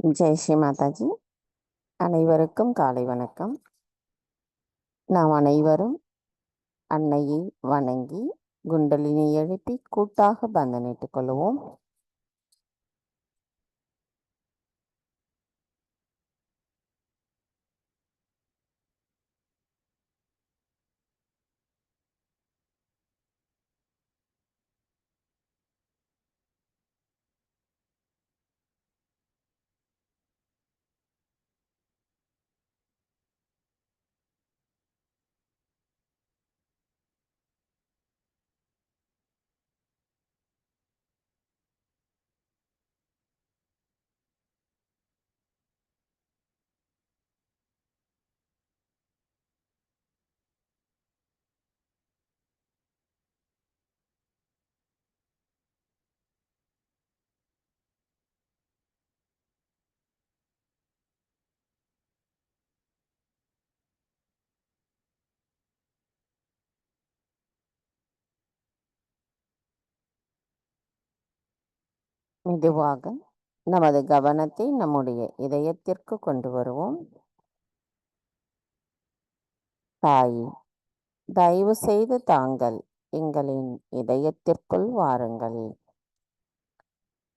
ஜெய் ஸ்ரீ மாதாஜி. அனைவருக்கும் காலை வணக்கம். நாம் அனைவரும் அன்னையை வணங்கி குண்டலினி எழுப்பி கூட்டாக பந்தனிட்டுக் கொள்வோம். மெதுவாக நமது கவனத்தை நம்முடைய இதயத்திற்கு கொண்டு வருவோம். தாயே, தயவு செய்து தாங்கள் எங்களின் இதயத்திற்குள் வாருங்கள்.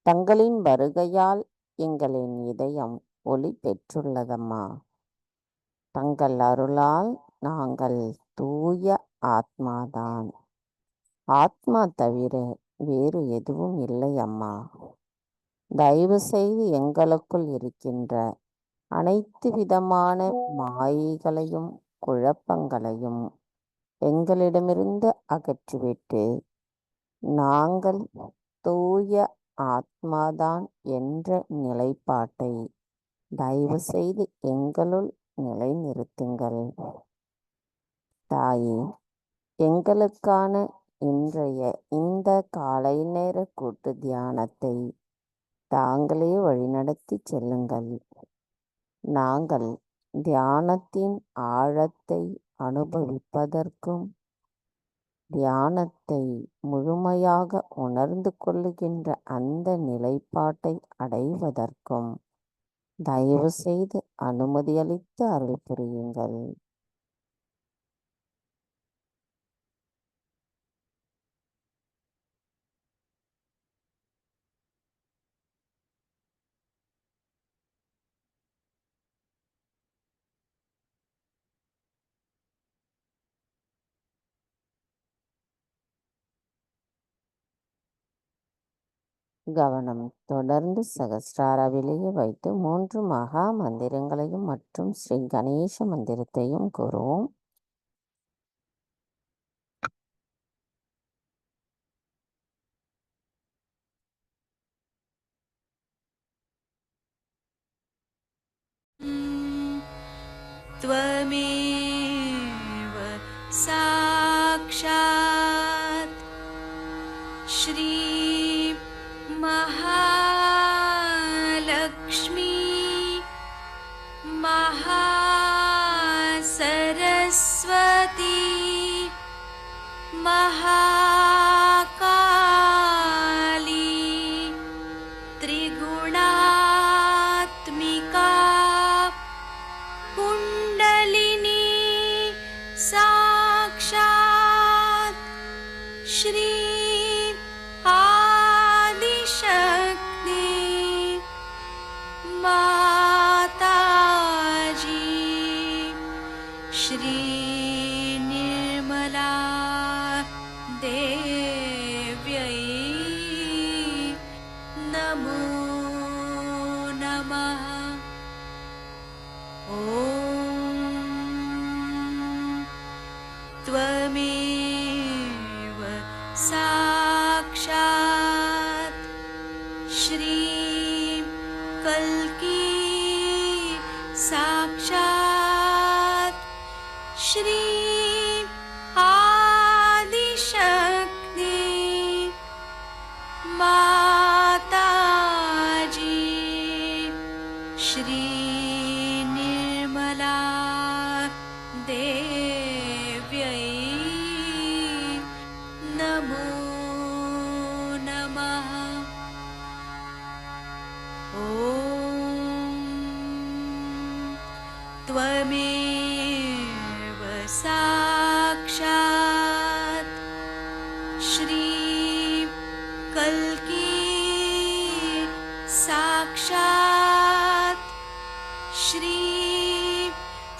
தங்களின் வருகையால் எங்களின் இதயம் ஒளி பெற்றுள்ளதம்மா. தங்கள் அருளால் நாங்கள் தூய ஆத்மாதான். ஆத்மா தவிர வேறு எதுவும் இல்லை அம்மா. தயவு செய்து எங்களுக்குள் இருக்கின்ற அனைத்து விதமான மாயைகளையும் குழப்பங்களையும் எங்களிடமிருந்து அகற்றிவிட்டு நாங்கள் தூய ஆத்மாதான் என்ற நிலைப்பாட்டை தயவு செய்து எங்களுள் நிலைநிறுத்துங்கள். தாயே, எங்களுக்கான இன்றைய இந்த காலை நேர கூட்டு தியானத்தை தாங்களே வழிநடத்தி செல்லுங்கள். நாங்கள் தியானத்தின் ஆழத்தை அனுபவிப்பதற்கும் தியானத்தை முழுமையாக உணர்ந்து கொள்ளுகின்ற அந்த நிலைப்பாட்டை அடைவதற்கும் தயவு செய்து அனுமதியளித்து அருள் புரியுங்கள். கவனம் தொடர்ந்து சகஸ்ராராவிலேயே வைத்து 3 மகா மந்திரங்களையும் மற்றும் ஸ்ரீ கணேச மந்திரத்தையும் கூறுவோம். त्वमेव साक्षात् श्री महालक्ष्मी महासरस्वती महाकाली त्रिगुणात्मिका कुण्डलिनी साक्षात् श्री आदिशक्ति माताजी श्री निर्मला देव्यै नमो नमः। ॐ त्वमेव साक्षात् श्री कल्की साक्षात् श्री आदिशक्ति माताजी श्री निर्मला देव्यै नमो नमः। ॐ त्वमेव साक्षात् श्री कल्की साक्षात् श्री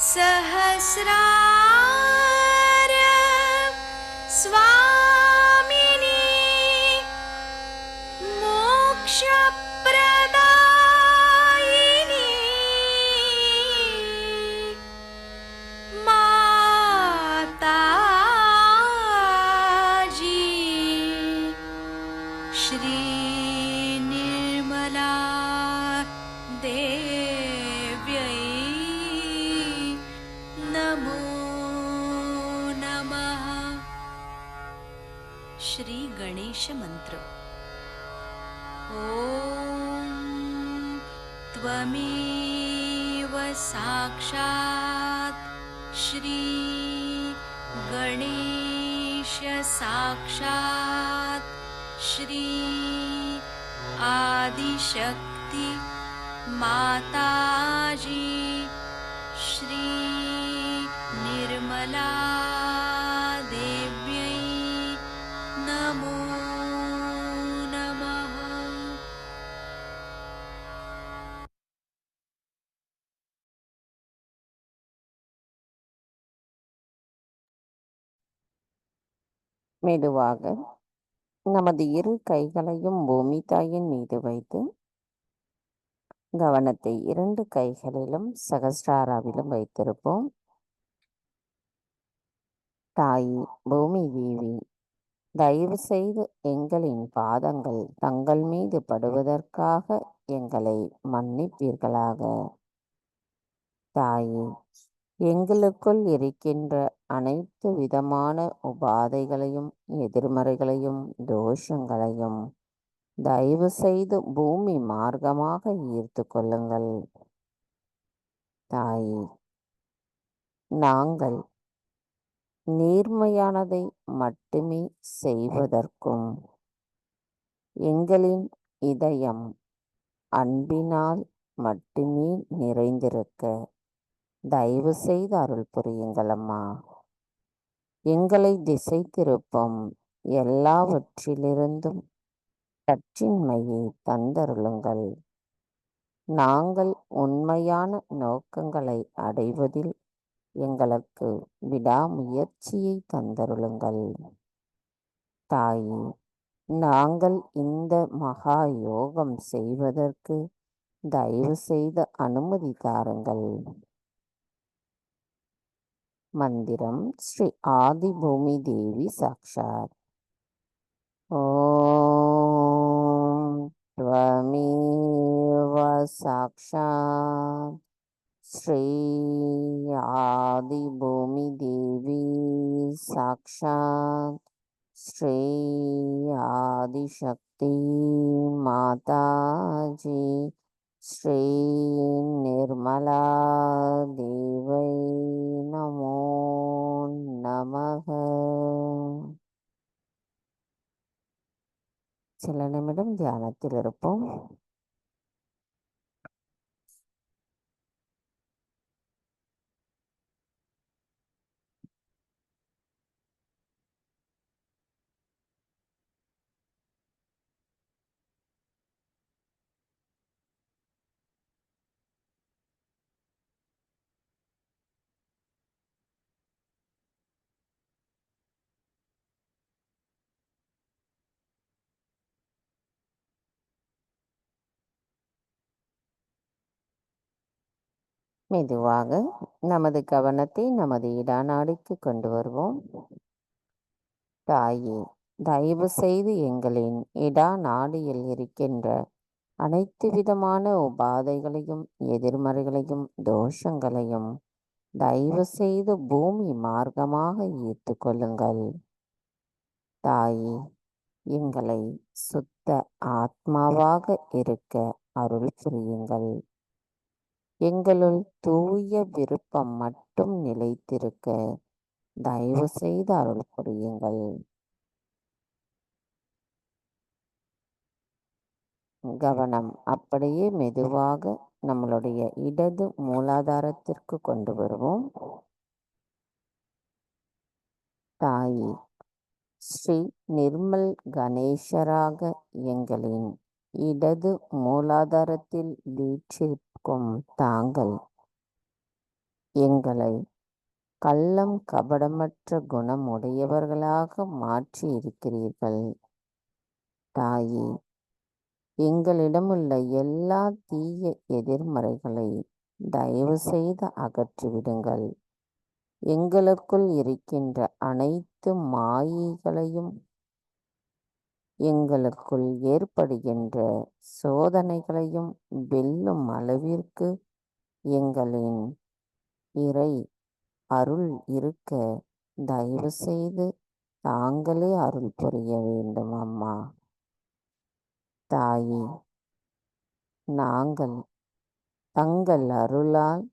सहस्रार स्वामिनी मोक्षप्रदायिनी माताजी श्री निर्मला देव्यै नमो नमः। श्री गणेश मंत्र। ॐ त्वमेव साक्षात् श्री गणेश साक्षात् श्री आदिशक्ति माताजी श्री निर्मला देव्यै नमो नमः। மெதுவாக நமது இரு கைகளையும் பூமி தாயின் மீது வைத்து கவனத்தை 2 கைகளிலும் சகஸ்ராராவிலும் வைத்திருப்போம். தாயி பூமி தேவி, தயவு செய்து எங்களின் பாதங்கள் தங்கள் மீது படுவதற்காக எங்களை மன்னிப்பீர்களாக. தாயே, எங்களுக்குள் இருக்கின்ற அனைத்து விதமான உபாதைகளையும் எதிர்மறைகளையும் தோஷங்களையும் தயவு செய்து பூமி மார்க்கமாக ஈர்த்து கொள்ளுங்கள். தாயே, நாங்கள் நேர்மையானதை மட்டுமே செய்வதற்கும் எங்களின் இதயம் அன்பினால் மட்டுமே நிறைந்திருக்க தயவு செய்து அருள் புரியுங்கள் அம்மா. எங்களை திசை திருப்பும் எல்லாவற்றிலிருந்தும் பற்றின்மையை தந்தருளுங்கள். நாங்கள் உண்மையான நோக்கங்களை அடைவதில் எங்களுக்கு விடாமுயற்சியை தந்தருளுங்கள். தாயே, நாங்கள் இந்த மகா யோகம் செய்வதற்கு தயவு செய்து அனுமதி தாருங்கள். மந்திரம் ஸ்ரீ ஆதி பூமி தேவி சாக்ஷாத். ஓம் த்வமேவ சாக்ஷாத் ஸ்ரீ ஆதி பூமி தேவி சாக்ஷாத் ஸ்ரீ ஆதிசக்தி மாதாஜி ஸ்ரீ நிர்மலா தேவை நமோ நமக. சில நிமிடம் தியானத்தில் இருப்போம். மெதுவாக நமது கவனத்தை நமது இடாநாடிக்கு கொண்டு வருவோம். தாயே, தயவு செய்து எங்களின் இடா நாடியில் இருக்கின்ற அனைத்து விதமான உபாதைகளையும் எதிர்மறைகளையும் தோஷங்களையும் தயவு செய்து பூமி மார்க்கமாக ஈர்த்து கொள்ளுங்கள். தாயே, எங்களை சுத்த ஆத்மாவாக இருக்க அருள் புரியுங்கள். எங்களுள் தூய விருப்பம் மட்டும் நிலைத்திருக்க தயவு செய்து அருள் புரியுங்கள். கவனம் அப்படியே மெதுவாக நம்மளுடைய இடது மூலாதாரத்திற்கு கொண்டு வருவோம். தாயே, ஸ்ரீ நிர்மல் கணேசராக எங்களின் இடது மூலாதாரத்தில் வீற்றிருக்கும் தாங்கள் எங்களை கள்ளம் கபடமற்ற குணமுடையவர்களாக மாற்றி இருக்கிறீர்கள். தாயே, எங்களிடமுள்ள எல்லா தீய எதிர்மறைகளை தயவு செய்து அகற்றிவிடுங்கள். எங்களுக்குள் இருக்கின்ற அனைத்து மாயைகளையும் எங்களுக்குள் ஏற்படுகின்ற சோதனைகளையும் வெல்லும் அளவிற்கு எங்களின் இறை அருள் இருக்க தயவு செய்து தாங்களே அருள் புரிய வேண்டும் அம்மா. தாயே, நாங்கள் தங்கள் அருளால்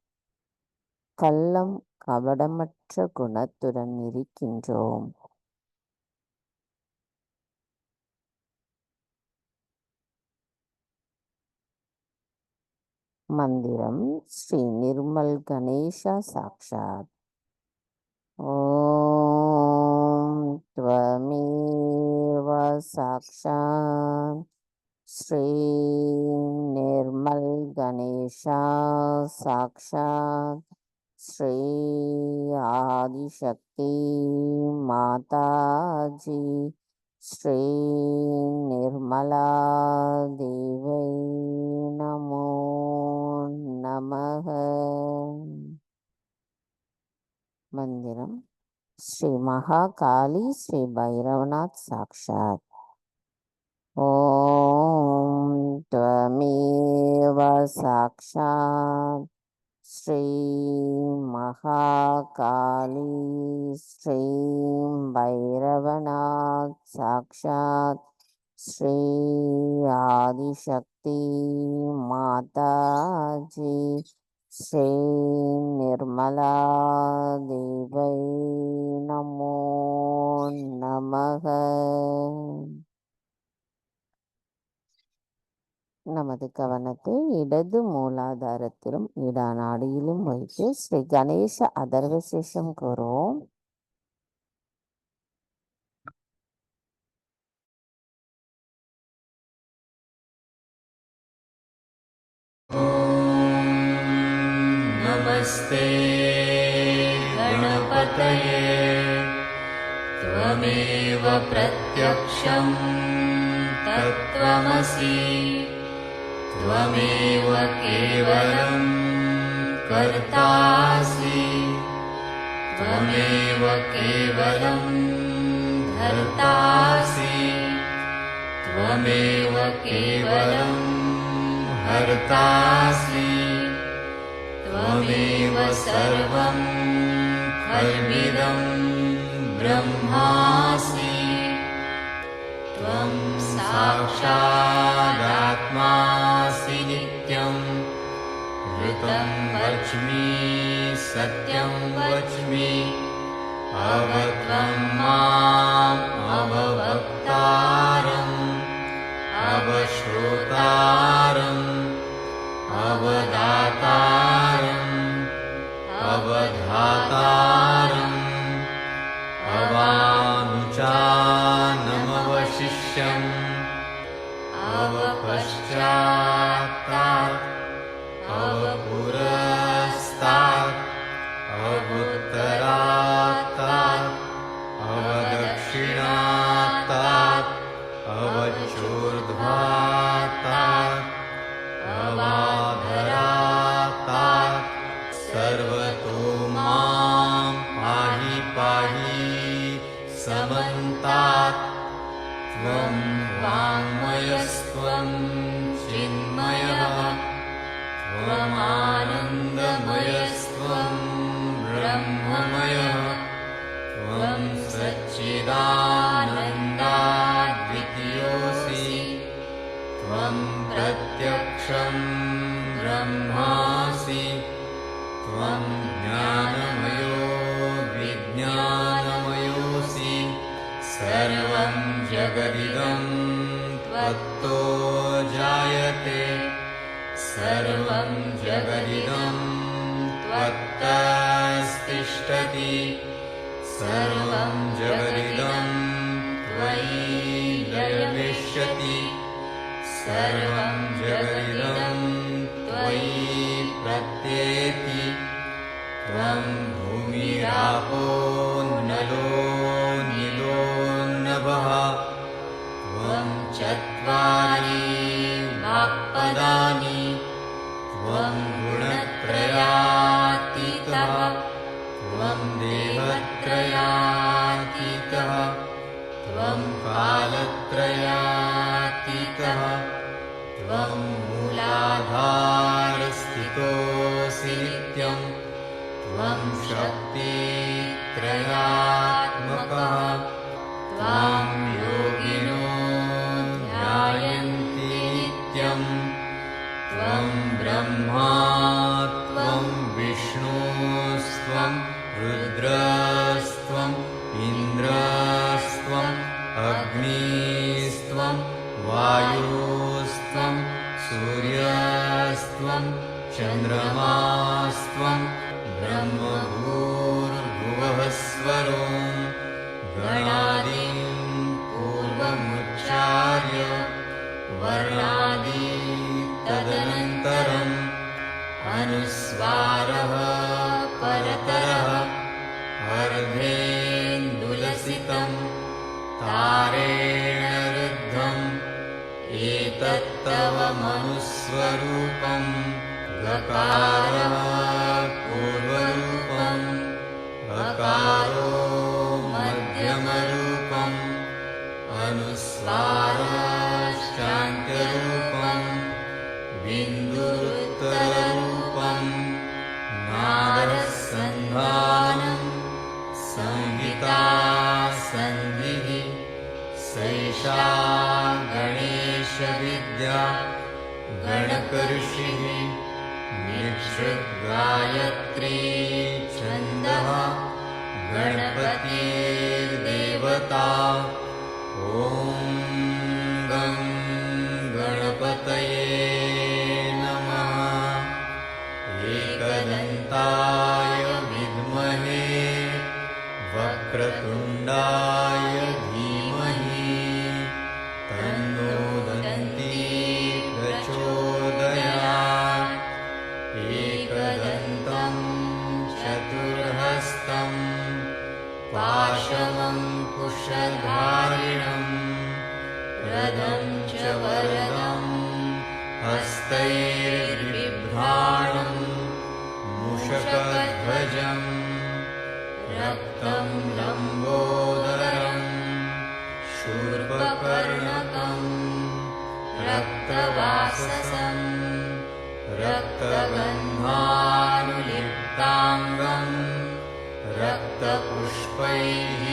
கள்ளம் கபடமற்ற குணத்துடன் இருக்கின்றோம். மந்திரம் ஸ்ரீ நிர்மல் கணேசா சாக்ஷாத். ஓம் த்வமேவ சாக்ஷாத் ஸ்ரீ நிர்மல் கணேசா சாக்ஷாத் ஸ்ரீ ஆதிசக்தி மாதாஜி ஸ்ரீ நிர்மலா தேவை நமோ நமக. மந்திரம் ஸ்ரீ மகாகாளி ஸ்ரீ பைரவநாத் சாக்ஷாத். ஓம் த்வமேவ சாக்ஷாத் ஸ்ரீ மகாகாளி ஸ்ரீ பைரவநாத் சாக்ஷாத் ஸ்ரீ ஆதிசக்தி மாதாஜி ஸ்ரீ நிர்மலா தேவை நமோ நமக. நமது கவனத்தை இடது மூலாதாரத்திலும் இடாநாடியிலும் வைத்து ஸ்ரீ கணேச அதர்வசேஷம் கூறுவோம். नमस्ते गणपतये त्वमेव प्रत्यक्षं तत्त्वमसि त्वमेव केवलं कर्तासि त्वमेव केवलं धर्तासि त्वमेव केवलं हर्तासि त्वमेव सर्वं खल्विदं ब्रह्मासि त्वं साक्षादात्मासि नित्यं ऋतं वच्मि सत्यं वच्मि अवत्वं माम् अववक्तारम् अवश्रोतारम् अवदातारम् अवधातारम् अवानुचानमवशिष्यम् अवपश्चात्तात् अवपुरस्तात् अवुत्तरात्तात् अवदक्षिणात्तात् अवचोर्ध्वात्तात् अवाधरात्तात् सर्वतो मां पाहि पाहि समन्तात् त्वं वाङ्मयस्त्वं चिन्मयः त्वमानन्दमयस्त्वं ब्रह्ममयः त्वं सच्चिदानन्दाद्वितीयोऽसि त्वं प्रत्यक्षं ब्रह्मासि त्वं ज्ञानमयो विज्ञानमयोऽसि सर्वं जगदिदं त्वत्तो जायते जायते सर्वं जगदिदं त्वत्तस्तिष्ठति सर्वं जगदिदं त्वयि लयमिष्यति सर्वं जगदिदं त्वयि प्रत्येति त्वं भूमिरापो नलो निलो नभः त्वं चत्वारि वाक्पदानि त्वं गुणत्रयातीतः त्वं देवत्रयातीतः त्वं कालत्रयातीतः त्वं मूलाधारस्थितोऽसि नित्यं त्वं शक्तित्रयात्मकः त्वां योगिनो ध्यायन्ति नित्यं त्वं ब्रह्मा त्वं विष्णुस्त्वं रुद्रस्त्वम् इन्द्रस्त्वम् अग्निस्त्वं वायुस्त्वं सूर्यस्त्वं चन्द्रमास्त्वं ब्रह्मभूर्भुवः स्वरो गणादीन् पूर्वमुच्चार्य वर्णादि तदनन्तरम् अनुस्वारः परतरः अर्धेन्दुलसितं तारेण रुद्धम् एतत्तव मनुस्वरूपं गकारः पूर्वरूपम् अकारो मध्यमरूपम् अनुस्वारश्चान्त्यरूपम् बिन्दुरुत्तररूपम् नादसन्धानम् संहिता सन्धिः सैषा गणेशविद्या गणकऋषिः निःसृद्गायत्री छन्दः गणपतिर्देवता ॐ गं गणपतये नमः एकदन्ताय विद्महे वक्रतुण्डाय धीमहि तन्नो दन्ती प्रचोदयात् एकदन्तं चतुर्हस्तं पाशमङ्कुशधारिणं रदं च वरदं हस्तैर्बिभ्राणं मूषकध्वजम् रक्तं लम्बोदरं शूर्पकर्णकं रक्तवाससं रक्तगन्धानुलिप्ताङ्गं रक्तपुष्पैः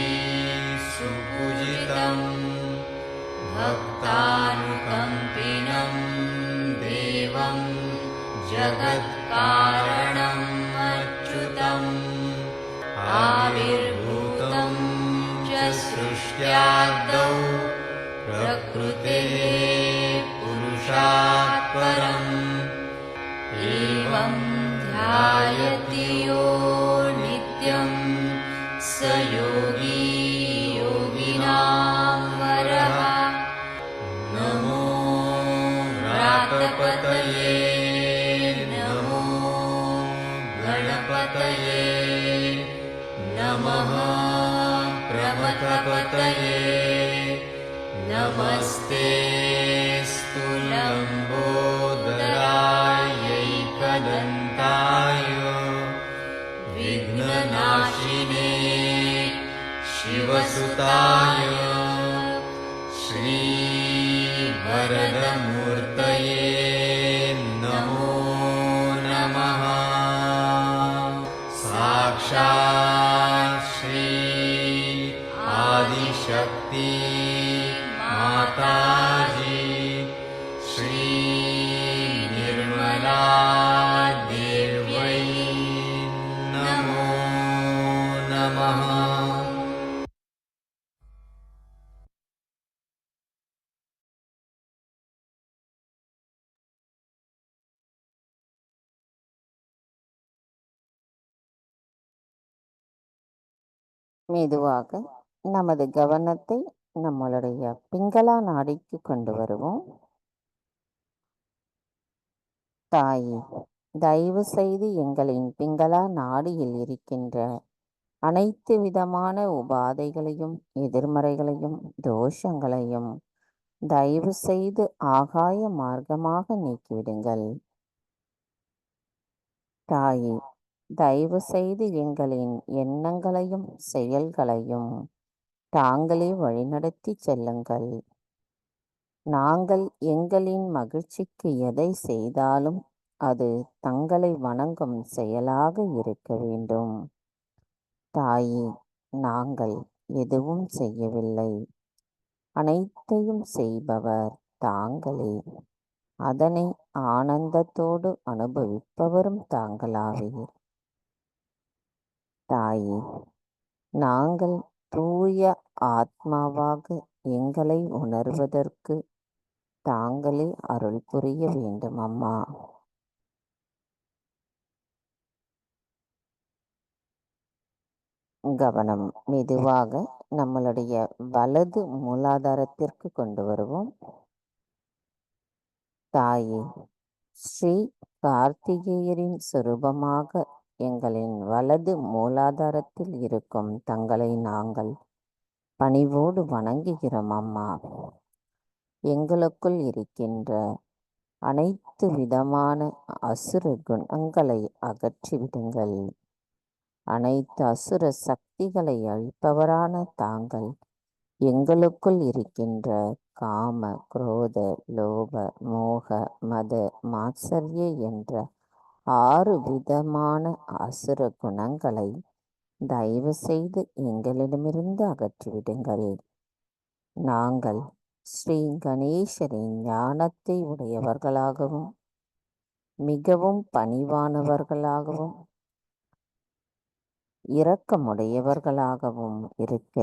सुपूजितं भक्तानुकम्पिनं देवं जगत्कारणम् अच्युतम् आविर्भूतं च सृष्ट्यादौ प्रकृतेः पुरुषात् परम् एवं ध्यायति यो नित्यं स योगी योगिनां वरः नमो व्रातपतये नमो गणपतये नमः प्रमथपतये नमस्ते स्तुलम्बोदरायैकदन्ताय विघ्ननाशिने शिवसुताय श्रीवरदमूर्तये नमो नमः साक्षात् श्री आदिशक्ति माताजी श्री निर्मला देव्यै नमो नमः। மெதுவாக நமது கவனத்தை நம்மளுடைய பிங்களா நாடிக்கு கொண்டு வருவோம். தாயே, தயவு செய்து எங்களின் பிங்களா நாடியில் இருக்கின்ற அனைத்து விதமான உபாதைகளையும், எதிர்மறைகளையும், தோஷங்களையும் தயவு செய்து ஆகாய மார்க்கமாக நீக்கிவிடுங்கள். தாயே, தயவு செய்து எங்களின் எண்ணங்களையும் செயல்களையும் தாங்களே வழிநடத்தி செல்லுங்கள். நாங்கள் எங்களின் மகிழ்ச்சிக்கு எதை செய்தாலும் அது தங்களை வணங்கும் செயலாக இருக்க வேண்டும். தாயே, நாங்கள் எதுவும் செய்யவில்லை, அனைத்தையும் செய்பவர் தாங்களே. அதனை ஆனந்தத்தோடு அனுபவிப்பவரும் தாங்களாவீர். தாயே, நாங்கள் தூய ஆத்மாவாக எங்களை உணர்வதற்கு தாங்களே அருள் புரிய வேண்டும் அம்மா. கவனம் மெதுவாக நம்மளுடைய வலது மூலாதாரத்திற்கு கொண்டு வருவோம். தாயே, ஸ்ரீ கார்த்திகேயரின் சொரூபமாக எங்களின் வலது மூலாதாரத்தில் இருக்கும் தங்களை நாங்கள் பணிவோடு வணங்குகிறோம் அம்மா. எங்களுக்குள் இருக்கின்ற அனைத்து விதமான அசுர குணங்களை அகற்றிவிடுங்கள். அனைத்து அசுர சக்திகளை அழிப்பவரான தாங்கள் எங்களுக்குள் இருக்கின்ற காம, குரோத, லோப, மோக, மத, மாத்சர்ய என்ற 6 விதமான அசுர குணங்களை தயவு செய்து எங்களிடமிருந்து அகற்றிவிடுங்கள். நாங்கள் ஸ்ரீ கணேசரின் ஞானத்தை உடையவர்களாகவும் மிகவும் பணிவானவர்களாகவும் இரக்கமுடையவர்களாகவும் இருக்க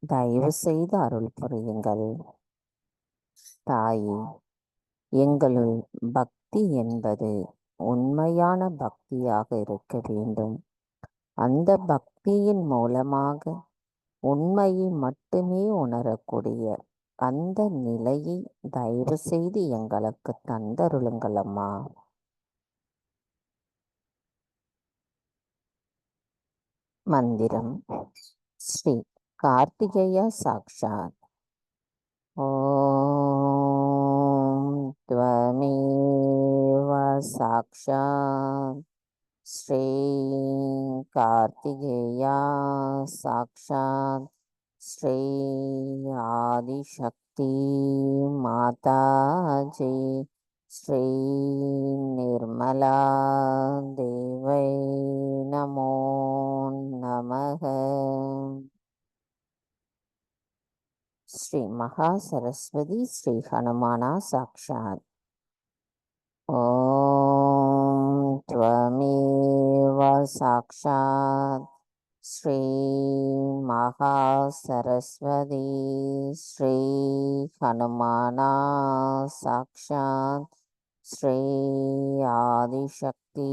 தயவு செய்து அருள் புரியுங்கள். தாயே, எங்களுள் பக்தி என்பது உண்மையான பக்தியாக இருக்க வேண்டும். அந்த பக்தியின் மூலமாக உண்மையை மட்டுமே உணரக்கூடிய அந்த நிலையை தயவு செய்து எங்களுக்கு தந்தருளுங்கள் அம்மா. மந்திரம் ஸ்ரீ கார்த்திகேய சாக்ஷாத். ஓம் த்வமேவ சாக்ஷாத் ஸ்ரீ கார்த்திகேயா சாக்ஷாத் ஸ்ரீ ஆதிசக்தி மாதாஜி ஸ்ரீ நிர்மலா தேவை நமோ நமக. ஸ்ரீ மகா சரஸ்வதி ஸ்ரீ ஹனுமானா சாக்ஷாத். ஓம் த்வமேவ சாக்ஷாத் ஸ்ரீ மகா சரஸ்வதி ஸ்ரீ ஹனுமானா சாக்ஷாத் ஸ்ரீ ஆதிசக்தி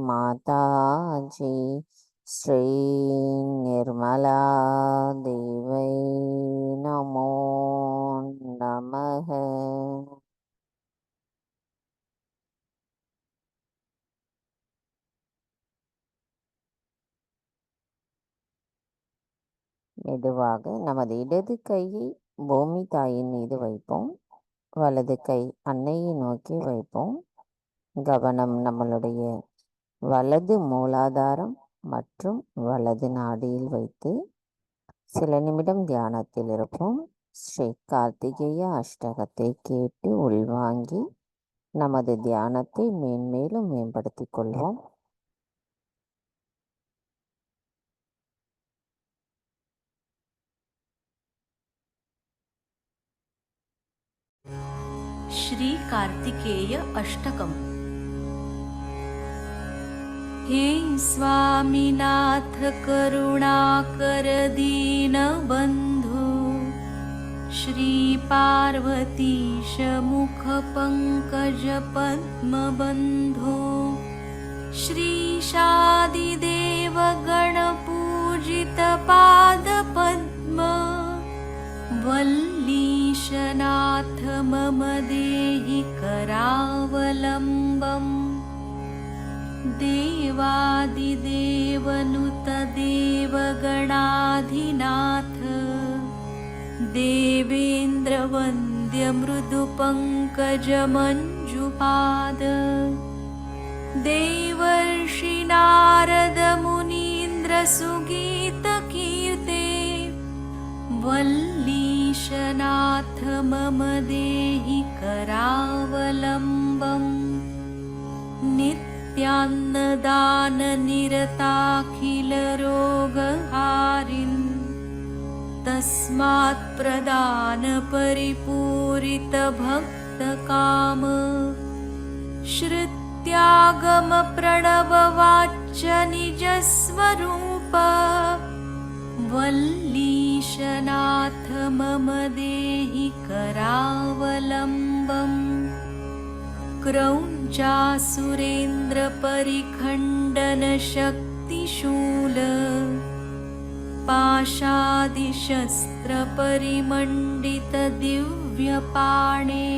மாதாஜி ஸ்ரீ நிர்மலா தேவை நமோ நமக. மெதுவாக நமது இடது கையை பூமி தாயின் மீது வைப்போம். வலது கை அன்னையை நோக்கி வைப்போம். கவனம் நம்மளுடைய வலது மூலாதாரம் மற்றும் வலது நாடியில் வைத்து சில நிமிடம் தியானத்தில் இருப்போம். ஸ்ரீ கார்த்திகேய அஷ்டகத்தை கேட்டு உள்வாங்கி நமது தியானத்தை மேன்மேலும் மேம்படுத்திக் கொள்வோம். श्री कार्तिकेय अष्टकम्। हे स्वामीनाथ करुणाकर दीनबन्धु श्री पार्वतीश मुख पंकज पद्मबन्धो श्री शादिदेव गणपूज्य पूजितपादपद्म वल्लीशनाथ मम देहि करावलम्बम् देवादिदेवनुत देवगणाधिनाथ देवेन्द्रवन्द्य मृदुपङ्कजमञ्जुपाद देवर्षि नारद मुनीन्द्रसुगीतकीर्ते वल्लीशनाथ मम देहि करावलम्बम् नित्यान्नदाननिरताखिलरोगहारिन् तस्मात् प्रदानपरिपूरितभक्तकाम श्रुत्यागमप्रणववाच्य निजस्वरूप वल्लीशनाथ मम देहि करावलम्बम् क्रौञ्चासुरेन्द्रपरिखण्डनशक्तिशूल पाशादिशस्त्रपरिमण्डितदिव्यपाणे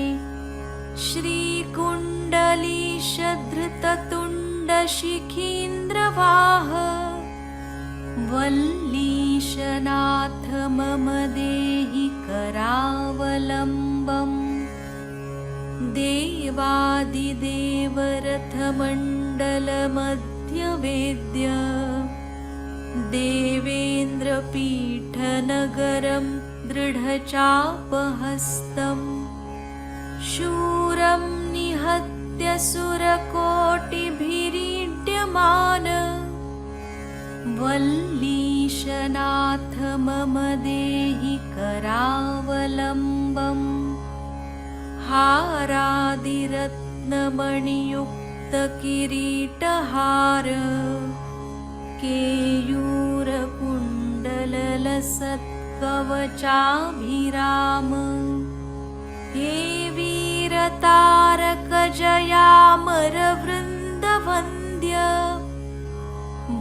श्रीकुण्डलीशधृततुण्डशिखीन्द्रवाह वल्लीशनाथ मम देहि करावलम्बम् देवादिदेवरथमण्डलमध्यवेद्य देवेन्द्रपीठनगरं दृढचापहस्तम् शूरं निहत्य सुरकोटिभिरीड्यमान वल्लीशनाथ मम देहि करावलम्बम् हारादिरत्नमणियुक्तकिरीटहार केयूरकुण्डललसत्कवचाभिराम हे वीरतारकजयामरवृन्दवन्द्य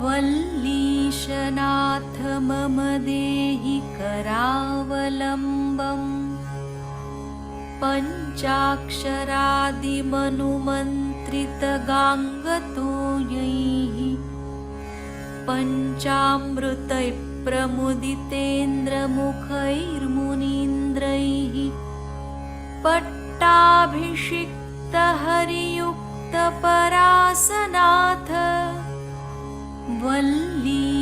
वल्लीशनाथ मम देहि करावलम्बम् पञ्चाक्षरादिमनुमन्त्रितगाङ्गतोयैः पञ्चामृतैः प्रमुदितेन्द्रमुखैर्मुनीन्द्रैः पट्टाभिषिक्तहरियुक्तपरासनाथ वल्लीशनाथ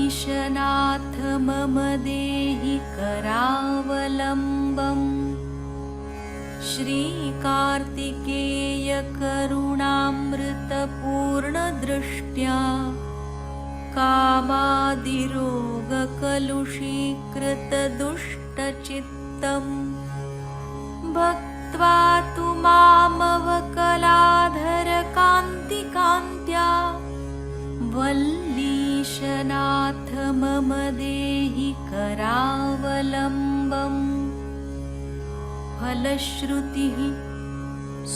मम देहि करावलम्बम् श्रीकार्तिकेयकरुणामृतपूर्णदृष्ट्या कामादिरोगकलुषीकृतदुष्टचित्तं भक्त्वा तु मामवकलाधरकान्तिकान्त्या वल्लीशनाथ मम देहि करावलम्बम् फलश्रुतिः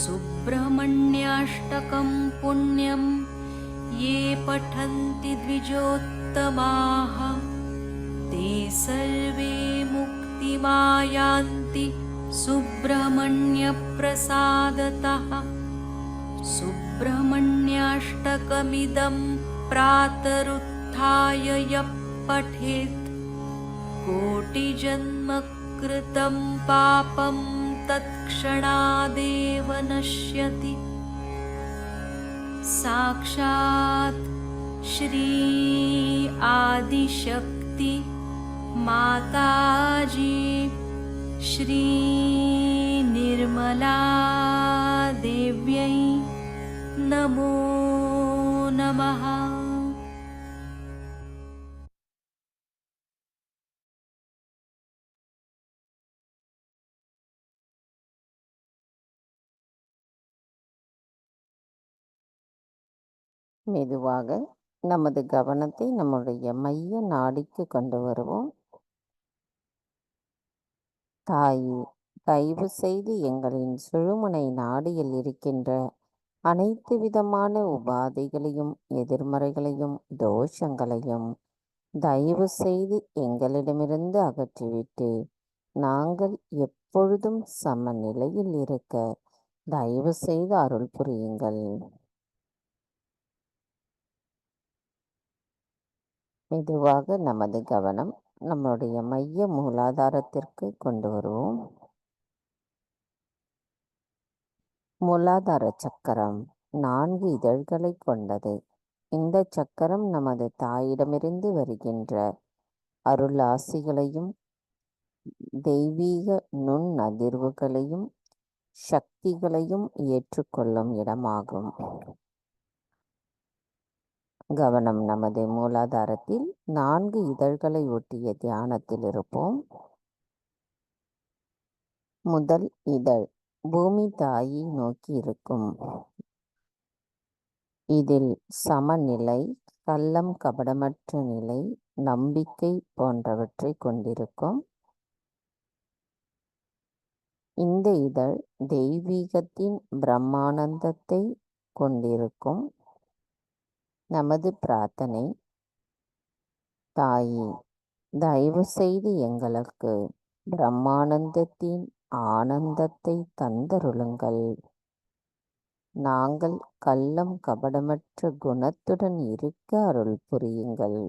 सुब्रह्मण्याष्टकं पुण्यं ये पठन्ति द्विजोत्तमाः ते सर्वे मुक्तिमायान्ति सुब्रह्मण्यप्रसादतः सुब्रह्मण्याष्टकमिदं प्रातरुत्थाय यः पठेत् कोटिजन्मकृतं पापं तत्क्षणादेव नश्यति। साक्षात् श्री आदिशक्ति माताजी श्री निर्मला देव्यै नमो नमः। மெதுவாக நமது கவனத்தை நம்முடைய மைய நாடிக்கு கொண்டு வருவோம். தாயே, தயவு செய்து எங்களின் சுழுமுனை நாடியில் இருக்கின்ற அனைத்து விதமான உபாதைகளையும் எதிர்மறைகளையும் தோஷங்களையும் தயவு செய்து எங்களிடமிருந்து அகற்றிவிட்டு நாங்கள் எப்பொழுதும் சமநிலையில் இருக்க தயவு செய்து அருள் புரியுங்கள். மெதுவாக நமது கவனம் நம்முடைய மைய மூலாதாரத்திற்கு கொண்டு வருவோம். மூலாதார சக்கரம் 4 இதழ்களை கொண்டது. இந்த சக்கரம் நமது தாயிடமிருந்து வருகின்ற அருளாசிகளையும் தெய்வீக நுண்ணதிர்வுகளையும் சக்திகளையும் ஏற்றுக்கொள்ளும் இடமாகும். கவனம் நமது மூலாதாரத்தில் 4 இதழ்களை ஒட்டிய தியானத்தில் இருப்போம். முதல் இதழ் பூமி தாயை நோக்கி இருக்கும். இதில் சமநிலை, கள்ளம் கபடமற்ற நிலை, நம்பிக்கை போன்றவற்றை கொண்டிருக்கும். இந்த இதழ் தெய்வீகத்தின் பிரம்மானந்தத்தை கொண்டிருக்கும். நமது பிரார்த்தனை: தாயே, தயவு செய்து எங்களுக்கு பிரம்மானந்தத்தின் ஆனந்தத்தை தந்தருளுங்கள். நாங்கள் கள்ளம் கபடமற்ற குணத்துடன் இருக்க அருள் புரியுங்கள்.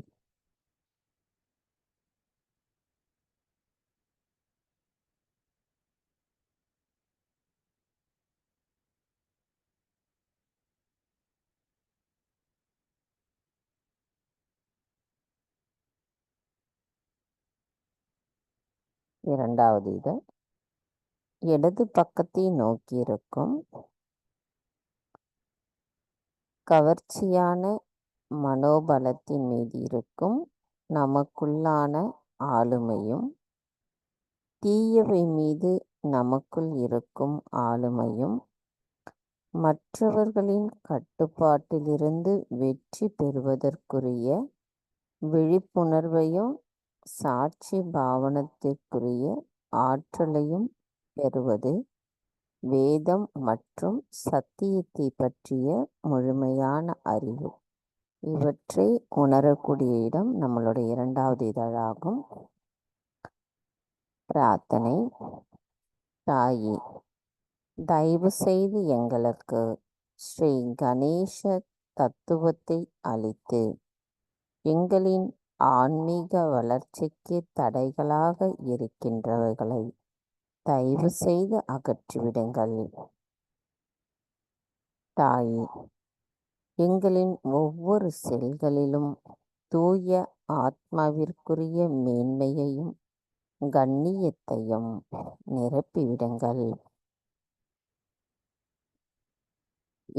இரண்டாவது இதழ் இடது பக்கத்தை நோக்கியிருக்கும். கவர்ச்சியான மனோபலத்தின் மீது இருக்கும் நமக்குள்ளான ஆளுமையும், தீயவை மீது நமக்குள் இருக்கும் ஆளுமையும், மற்றவர்களின் கட்டுப்பாட்டிலிருந்து வெற்றி பெறுவதற்குரிய விழிப்புணர்வையும், சாட்சி பாவனத்திற்குரிய ஆற்றலையும் பெறுவது, வேதம் மற்றும் சத்தியத்தை பற்றிய முழுமையான அறிவு, இவற்றை உணரக்கூடிய இடம் நம்மளுடைய இரண்டாவது இதழாகும். பிரார்த்தனை: தாயே, தயவு செய்து எங்களுக்கு ஸ்ரீ கணேச தத்துவத்தை அளித்து எங்களின் ஆன்மீக வளர்ச்சிக்கு தடைகளாக இருக்கின்றவைகளை தயவு செய்து அகற்றிவிடுங்கள். தாயே, எங்களின் ஒவ்வொரு செல்களிலும் தூய ஆத்மாவிற்குரிய மேன்மையையும் கண்ணியத்தையும் நிரப்பிவிடுங்கள்.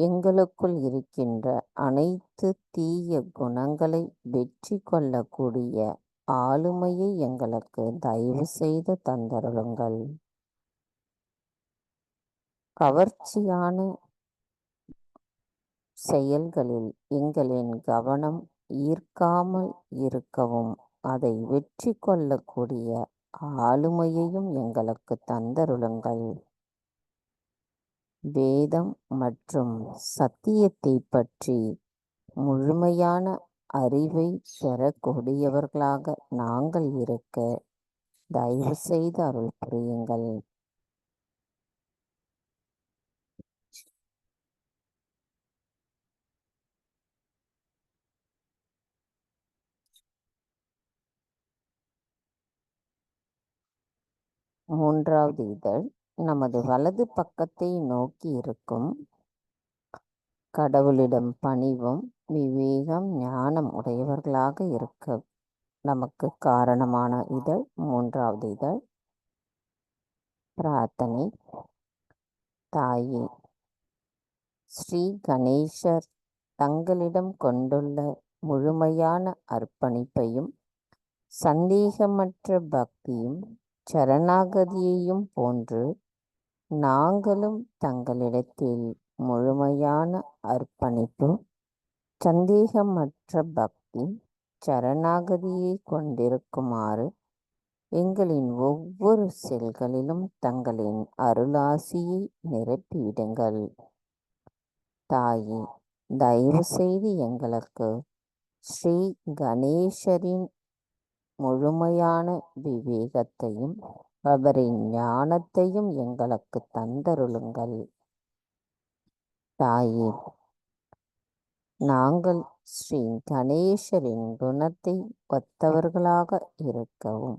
எங்களுக்குள் இருக்கின்ற அனைத்து தீய குணங்களை வெற்றி கொள்ளக்கூடிய ஆளுமையை எங்களுக்கு தயவு செய்து தந்தருளுங்கள். கவர்ச்சியான செயல்களில் எங்களின் கவனம் ஈர்க்காமல் இருக்கவும் அதை வெற்றி கொள்ளக்கூடிய ஆளுமையையும் எங்களுக்கு தந்தருளுங்கள். வேதம் மற்றும் சத்தியத்தை பற்றி முழுமையான அறிவை பெறக்கூடியவர்களாக நாங்கள் இருக்க தயவு செய்து அருள் புரியுங்கள். மூன்றாவது இதழ் நமது வலது பக்கத்தை நோக்கி இருக்கும். கடவுளிடம் பணிவும் விவேகம் ஞானம் உடையவர்களாக இருக்க நமக்கு காரணமான இதழ் மூன்றாவது இதழ். பிரார்த்தனை: தாயே, ஸ்ரீ கணேசர் தங்களிடம் கொண்டுள்ள முழுமையான அர்ப்பணிப்பையும் சந்தேகமற்ற பக்தியும் சரணாகதியையும் போன்று நாங்களும் தங்களிடத்தில் முழுமையான அர்ப்பணிப்பு, சந்தேகமற்ற பக்தி, சரணாகதியை கொண்டிருக்குமாறு எங்களின் ஒவ்வொரு செல்களிலும் தங்களின் அருளாசியை நிரப்பிவிடுங்கள். தாயே, தயவு செய்து எங்களுக்கு ஸ்ரீ கணேசரின் முழுமையான விவேகத்தையும் அவரின் ஞானத்தையும் எங்களுக்கு தந்தருளுங்கள். தாயே, நாங்கள் ஸ்ரீ கணேசரின் குணத்தை ஒத்தவர்களாக இருக்கவும்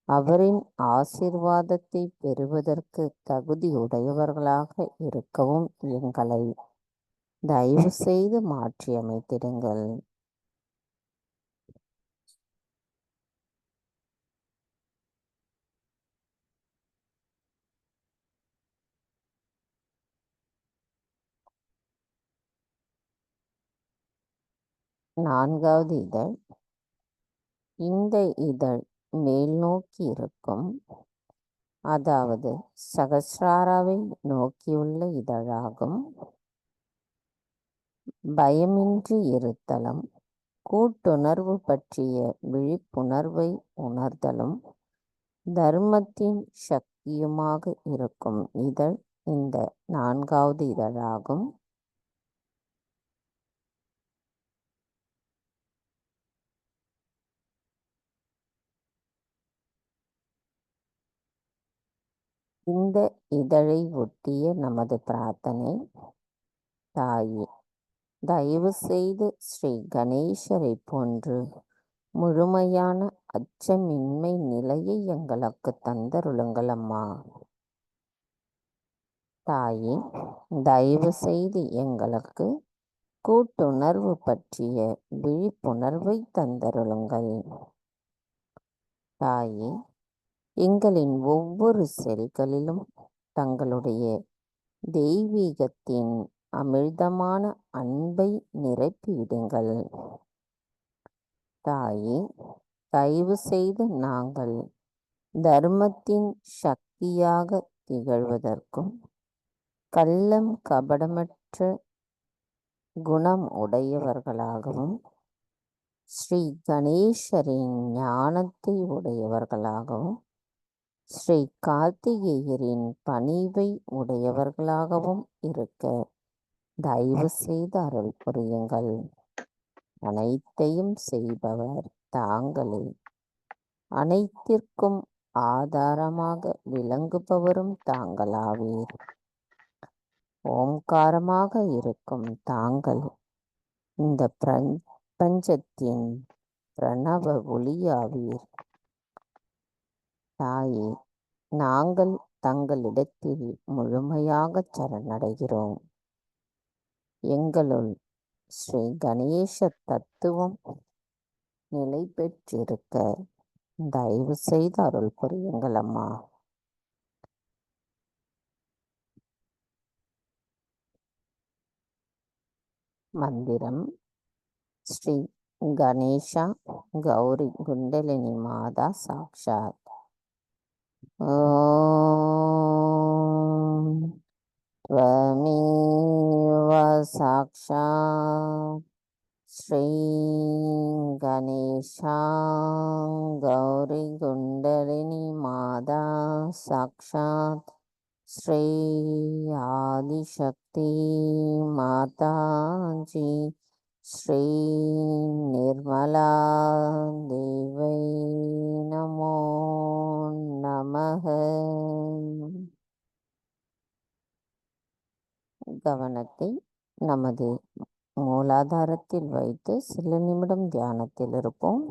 அவரின் ஆசீர்வாதத்தை பெறுவதற்கு தகுதியுடையவர்களாக இருக்கவும் எங்களை தயவு செய்து மாற்றியமைத்திடுங்கள். நான்காவது இதழ். இந்த இதழ் மேல் நோக்கி இருக்கும், அதாவது சகஸ்ராராவை நோக்கியுள்ள இதழாகும். பயமின்றி இருத்தலும் கூட்டுணர்வு பற்றிய விழிப்புணர்வை உணர்தலும் தர்மத்தின் சக்தியுமாக இருக்கும் இதழ் இந்த நான்காவது இதழாகும். இந்த இதழை ஒட்டிய நமது பிரார்த்தனை: தாயே, தயவு செய்து ஸ்ரீ கணேசரை போன்று முழுமையான அச்சமின்மை நிலையை எங்களுக்கு தந்தருளுங்கள் அம்மா. தாயே, தயவு செய்து எங்களுக்கு கூட்டுணர்வு பற்றிய விழிப்புணர்வை தந்தருளுங்கள். தாயே, எங்களின் ஒவ்வொரு செல்களிலும் தங்களுடைய தெய்வீகத்தின் அமிர்தமான அன்பை நிரப்பிவிடுங்கள். தாயே, தயவு செய்து நாங்கள் தர்மத்தின் சக்தியாக திகழ்வதற்கும் கள்ளம் கபடமற்ற குணம் உடையவர்களாகவும் ஸ்ரீ கணேசரின் ஞானத்தை உடையவர்களாகவும் ஸ்ரீ கார்த்திகேயரின் பணிவை உடையவர்களாகவும் இருக்க தயவு செய்து அருள் புரியுங்கள். அனைத்தையும் செய்பவர் தாங்களே, அனைத்திற்கும் ஆதாரமாக விளங்குபவரும் தாங்களாவீர். ஓம்காரமாக இருக்கும் தாங்கள் இந்த பிரபஞ்சத்தின் பிரணவ ஒளியாவீர். தாயே, நாங்கள் தங்களிடத்தில் முழுமையாக சரணடைகிறோம். எங்களுள் ஸ்ரீ கணேச தத்துவம் நிலை பெற்றிருக்க தயவு செய்து அருள் புரியுங்கள் அம்மா. மந்திரம்: ஸ்ரீ கணேசா கௌரி குண்டலினி மாதா சாக்ஷாத். ஓம் त्वमेव साक्षात् श्री गणेशा गौरी कुंडलिनी माता साक्षात् श्री आदिशक्ति माता जी श्री निर्मला देवै नमो नमः. கவனத்தை நமது மூலாதாரத்தில் வைத்து சில நிமிடம் தியானத்தில் இருப்போம்.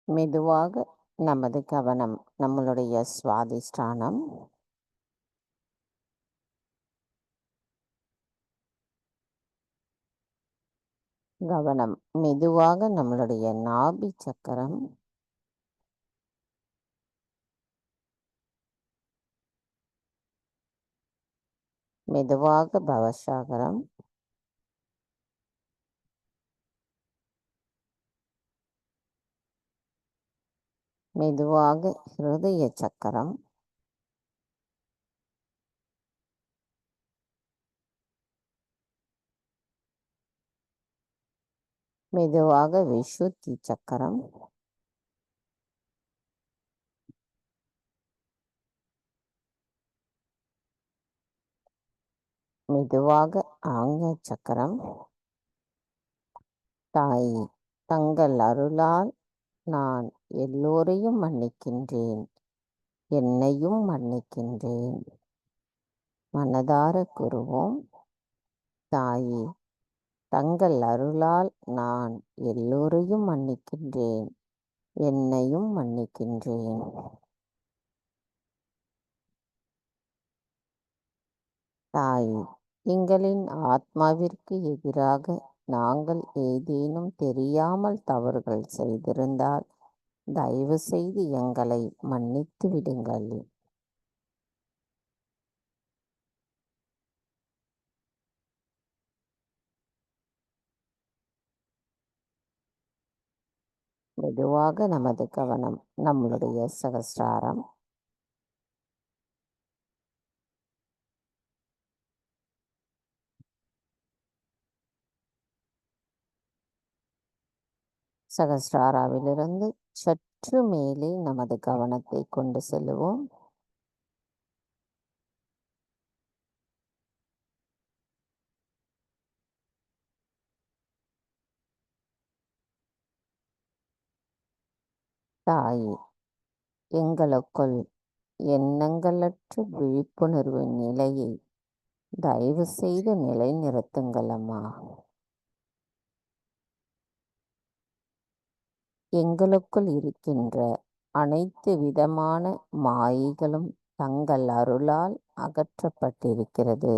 மெதுவாக நமது கவனம் நம்மளுடைய சுவாதிஷ்டானம் கவனம் மெதுவாக நம்மளுடைய நாபி சக்கரம் மெதுவாக பவசாகரம் மெதுவாக ஹிருதய சக்கரம் மெதுவாக விசுத்தி சக்கரம் மெதுவாக ஆக்ஞா சக்கரம். தாய், தங்கள் அருளால் நான் எல்லோரையும் மன்னிக்கின்றேன், என்னையும் மன்னிக்கின்றேன். மனதார கூறுவோம். தாயே, தங்கள் அருளால் நான் எல்லோரையும் மன்னிக்கின்றேன், என்னையும் மன்னிக்கின்றேன். தாய், எங்களின் ஆத்மாவிற்கு எதிராக நாங்கள் ஏதேனும் தெரியாமல் தவறுகள் செய்திருந்தால் தயவு செய்து எங்களை மன்னித்து விடுங்கள். மெதுவாக நமது கவனம் நம்மளுடைய சகஸ்ராரம் சகஸ்ராராவிலிருந்து சற்று மேலே நமது கவனத்தை கொண்டு செல்லுவோம். தாய், எங்களுக்குள் எண்ணங்களற்ற விழிப்புணர்வு நிலையை தயவு செய்து நிலைநிறுத்துங்கள் அம்மா. எங்களுக்குள் இருக்கின்ற அனைத்து விதமான மாயைகளும் தங்கள் அருளால் அகற்றப்பட்டிருக்கிறது.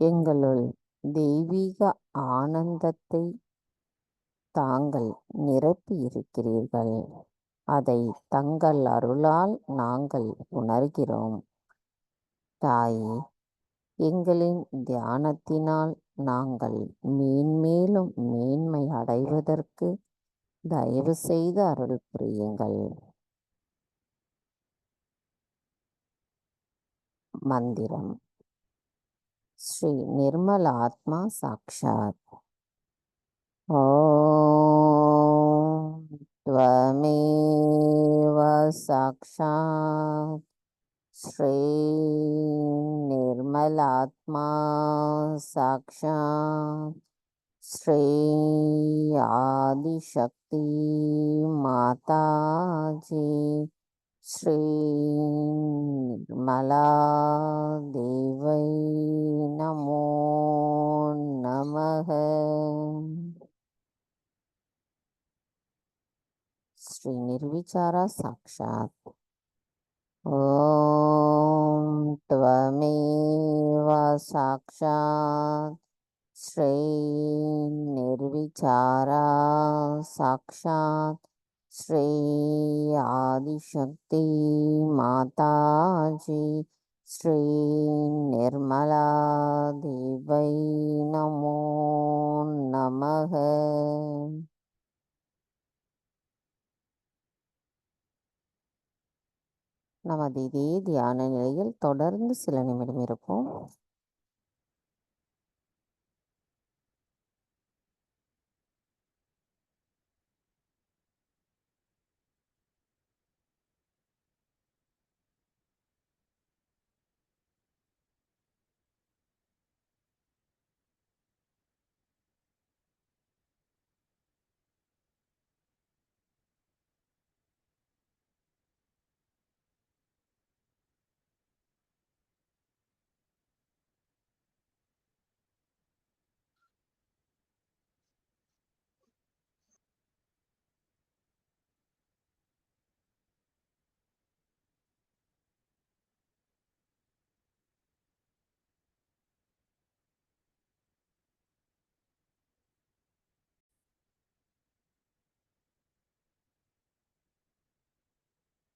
எங்களுள் தெய்வீக ஆனந்தத்தை தாங்கள் நிரப்பி இருக்கிறீர்கள். அதை தங்கள் அருளால் நாங்கள் உணர்கிறோம். தாயே, எங்களின் தியானத்தினால் நாங்கள் மேன்மேலும் மேன்மை அடைவதற்கு தயவு செய்து அருள் புரியுங்கள். மந்திரம். ஸ்ரீ நிர்மல் ஆத்மா சாக்ஷாத். ஓம் த்வமேவ சாக்ஷாத் ஸ்ரீ நிர்மலாத்மா சாக்ஷாத் ஸ்ரீ ஆதிசக்தி மாதாஜி ஸ்ரீ நிர்மலா தேவை நமோ நமக. ஸ்ரீ நிர்விசாரா சாக்ஷாத். ஓம் த்வமேவ சாக்ஷாத் ஸ்ரீ நிர்விசாரா சாக்ஷாத் ஸ்ரீ ஆதிசக்தி மாதாஜி ஸ்ரீ நிர்மலா தேவை நமோ நமக. நமது இதே தியான நிலையில் தொடர்ந்து சில நிமிடம் இருப்போம்.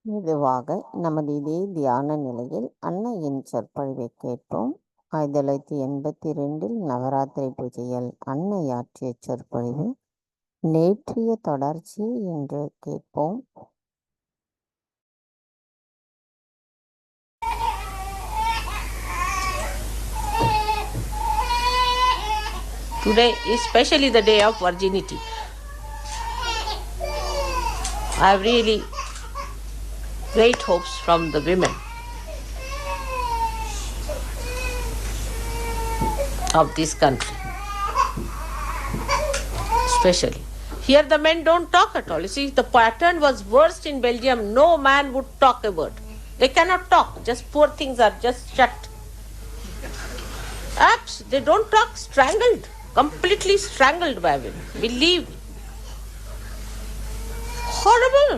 மெதுவாக நமது இதே தியான நிலையில் அன்னையின் சொற்பொழிவை கேட்போம். 1982 நவராத்திரி பூஜையில் அன்னை ஆற்றிய சொற்பொழிவு நேற்றைய தொடர்ச்சி என்று கேட்போம். Today is especially the day of virginity. I have really great hopes from the women of this country. Especially. Here the men don't talk at all. You see, the pattern was worst in Belgium. No man would talk a word. They cannot talk. Just poor things are just shut. They don't talk, strangled. Completely strangled by women. Believe me. Horrible.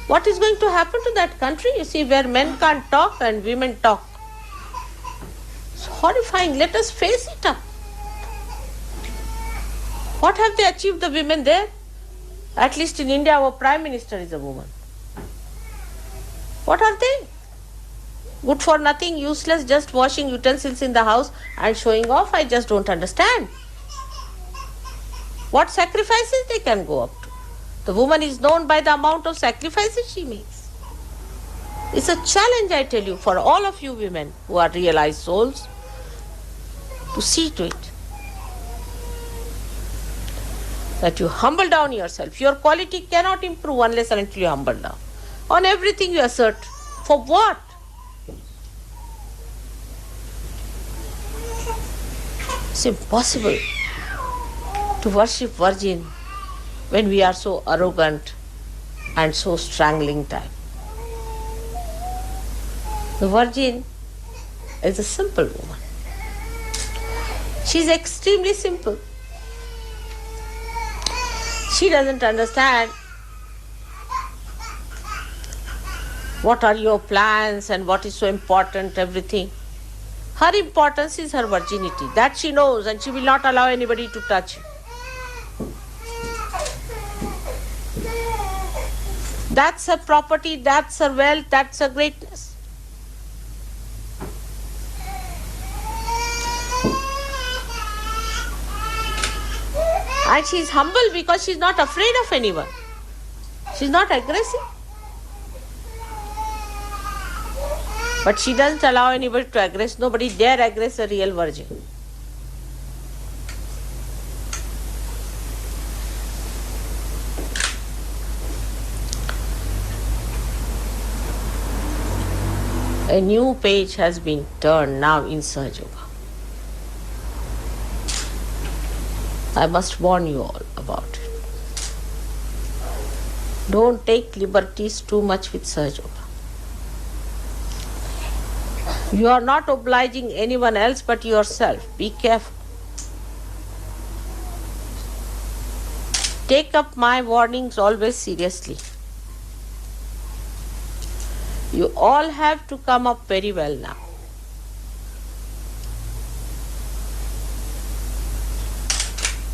What is going to happen to that country? You see, where men can't talk and women talk. It's horrifying. Let us face it up. What have they achieved, the women there? At least in India, our Prime Minister is a woman. What are they? Good for nothing, useless, just washing utensils in the house and showing off. I just don't understand. What sacrifices they can go up to. The woman is known by the amount of sacrifices she makes. It's a challenge, I tell you, for all of you women who are realized souls to see to it that you humble down yourself. Your quality cannot improve unless and until you humble down. On everything you assert. For what? It's impossible to worship Virgin when we are so arrogant and so strangling type. The Virgin is a simple woman. She is extremely simple. She doesn't understand what are your plans and what is so important, everything. Her importance is her virginity. That she knows, and she will not allow anybody to touch it. That's her property, that's her wealth, that's her greatness. And she's humble because she's not afraid of anyone. She's not aggressive. But she doesn't allow anybody to aggress. Nobody dare aggress a real virgin. A new page has been turned now in Sahaja Yoga. I must warn you all about it. Don't take liberties too much with Sahaja Yoga. You are not obliging anyone else but yourself. Be careful. Take up my warnings always seriously. You all have to come up very well now.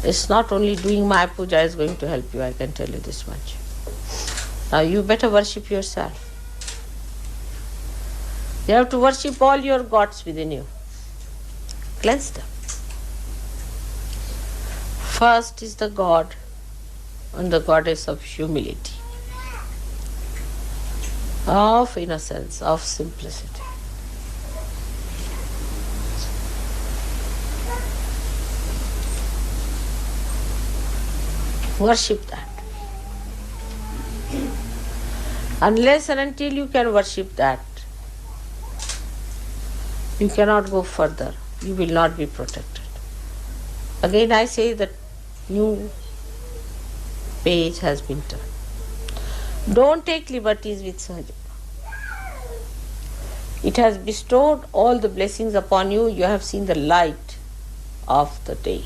It's not only doing my puja is going to help you, I can tell you this much. Now you better worship yourself. You have to worship all your gods within you. Cleanse them. First is the God and the goddess of humility, of innocence, of simplicity. Worship that. Unless and until you can worship that, you cannot go further. You will not be protected. Again I say that new page has been turned. Don't take liberties with Sahaja. It has bestowed all the blessings upon you. You have seen the light of the day.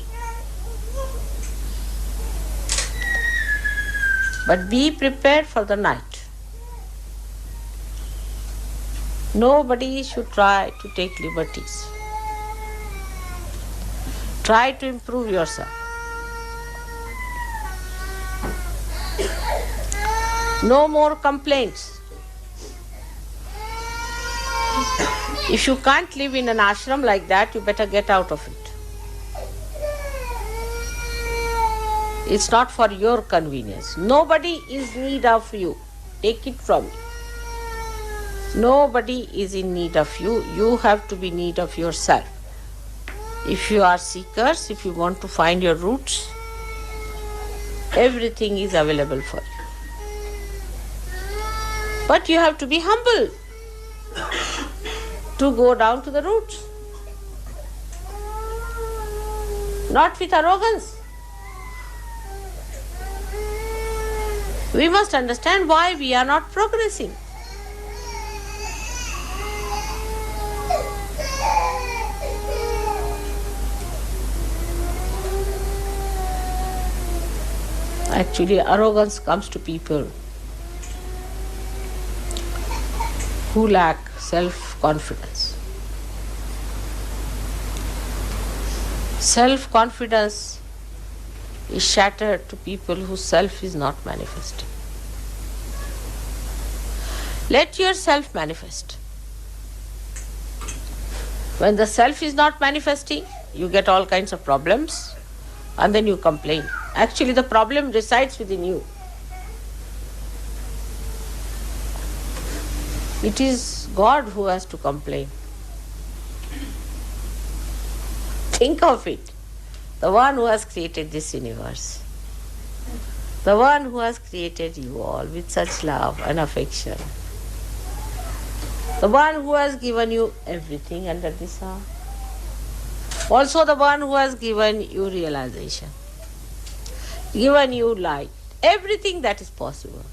But be prepared for the night. Nobody should try to take liberties. Try to improve yourself. No more complaints. If you can't live in an ashram like that, you better get out of it. It's not for your convenience. Nobody is in need of you. Take it from me. Nobody is in need of you. You have to be in need of yourself. If you are seekers, if you want to find your roots, everything is available for you. But you have to be humble to go down to the roots. Not with arrogance. We must understand why we are not progressing. Actually, arrogance comes to people who lack self-confidence. Self-confidence is shattered to people whose self is not manifesting. Let yourself manifest. When the self is not manifesting, you get all kinds of problems and then you complain. Actually, the problem resides within you. It is God who has to complain. Think of it. The one who has created this universe. The one who has created you all with such love and affection. The one who has given you everything under the sun. Also the one who has given you realization. Given you light. Everything that is possible.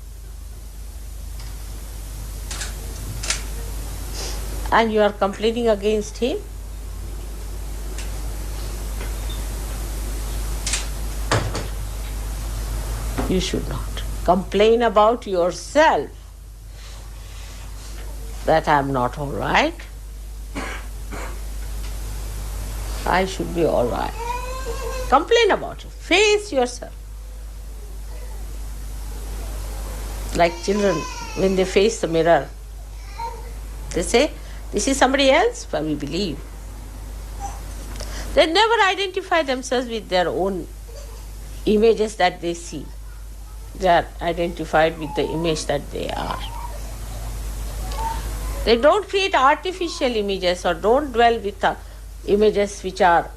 And you are complaining against him? You should not. Complain about yourself. That I am not all right. I should be all right. Complain about it. Face yourself. Like children, when they face the mirror, they say, this is somebody else, but we believe. They never identify themselves with their own images that they see. They are identified with the image that they are. They don't create artificial images or don't dwell with images which are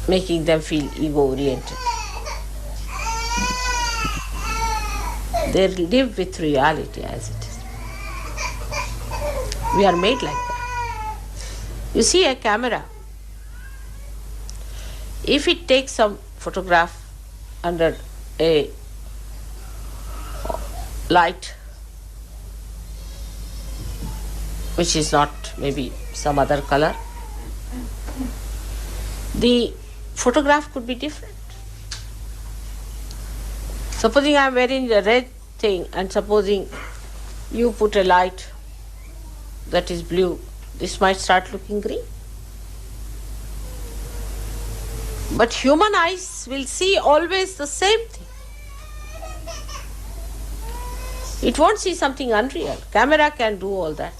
making them feel ego-oriented. They live with reality as it is. We are made like that. You see a camera. If it takes some photograph under a light which is not maybe some other color, the photograph could be different. Supposing I am wearing the red thing and supposing you put a light that is blue, this might start looking green. But human eyes will see always the same thing. It won't see something unreal. Camera can do all that.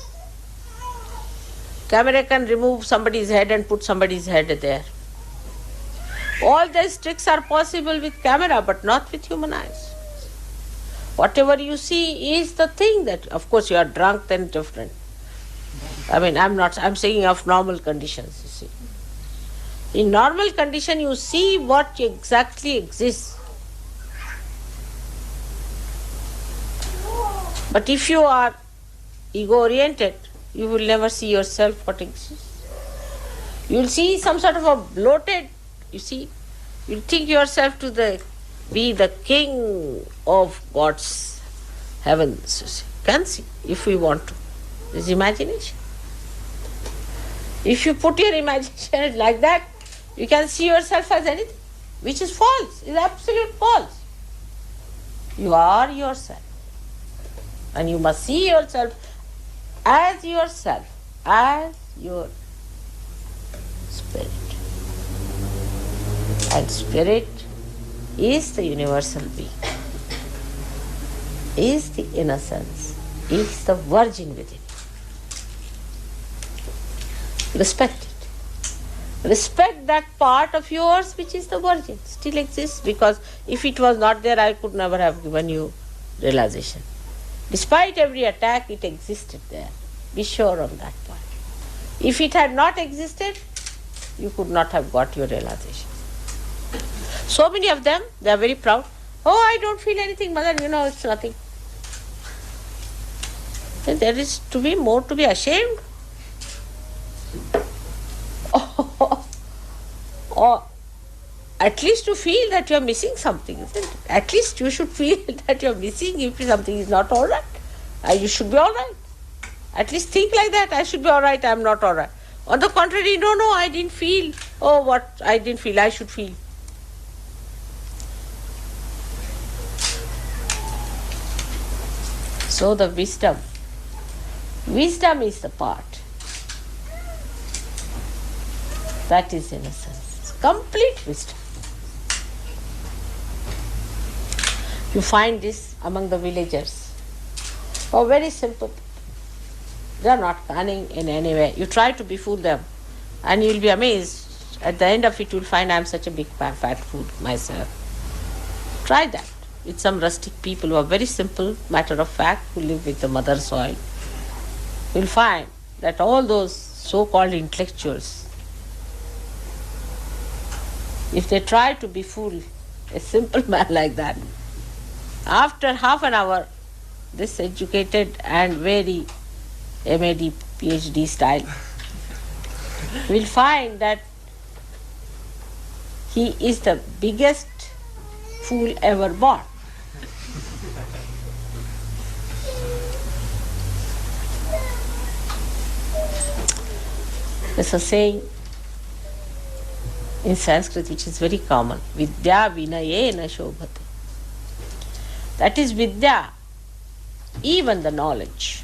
Camera can remove somebody's head and put somebody's head there. All these tricks are possible with camera, but not with human eyes. Whatever you see is the thing that, of course, you are drunk, then different. I mean, I'm saying of normal conditions, you see. In normal condition, you see what exactly exists. But if you are ego-oriented, you will never see yourself what exists. You will see some sort of a bloated, you see, you will think yourself to be the king of God's heavens, you see. Can see, if we want to. This is imagination. If you put your imagination like that, you can see yourself as anything, which is false, is absolute false. You are yourself. And you must see yourself, as your spirit. And spirit is the universal being, is the innocence, is the virgin within. Respect it. Respect that part of yours which is the virgin, still exists, because if it was not there, I could never have given you realization. Despite every attack, it existed there. Be sure of that point. If it had not existed, you could not have got your realization. So many of them, they are very proud. Oh, I don't feel anything, mother, it's nothing. And there is to be more to be ashamed. Or at least to feel that you are missing something, isn't it? At least you should feel that you are missing if something is not all right. You should be all right. At least think like that. I should be all right, I am not all right. On the contrary, no, I didn't feel. Oh, what I didn't feel, I should feel. So the wisdom is the part that is innocence, complete wisdom. You find this among the villagers. Oh, very simple. They are not cunning in any way. You try to befool them and you will be amazed. At the end of it, you will find I am such a big fat fool myself. Try that with some rustic people who are very simple, matter of fact, who live with the mother soil. You will find that all those so-called intellectuals, if they try to befool a simple man like that, after half an hour, this educated and very MAD, PhD style, will find that he is the biggest fool ever born. There's a saying in Sanskrit which is very common, Vidya vinayena shobhate. That is Vidya, even the knowledge,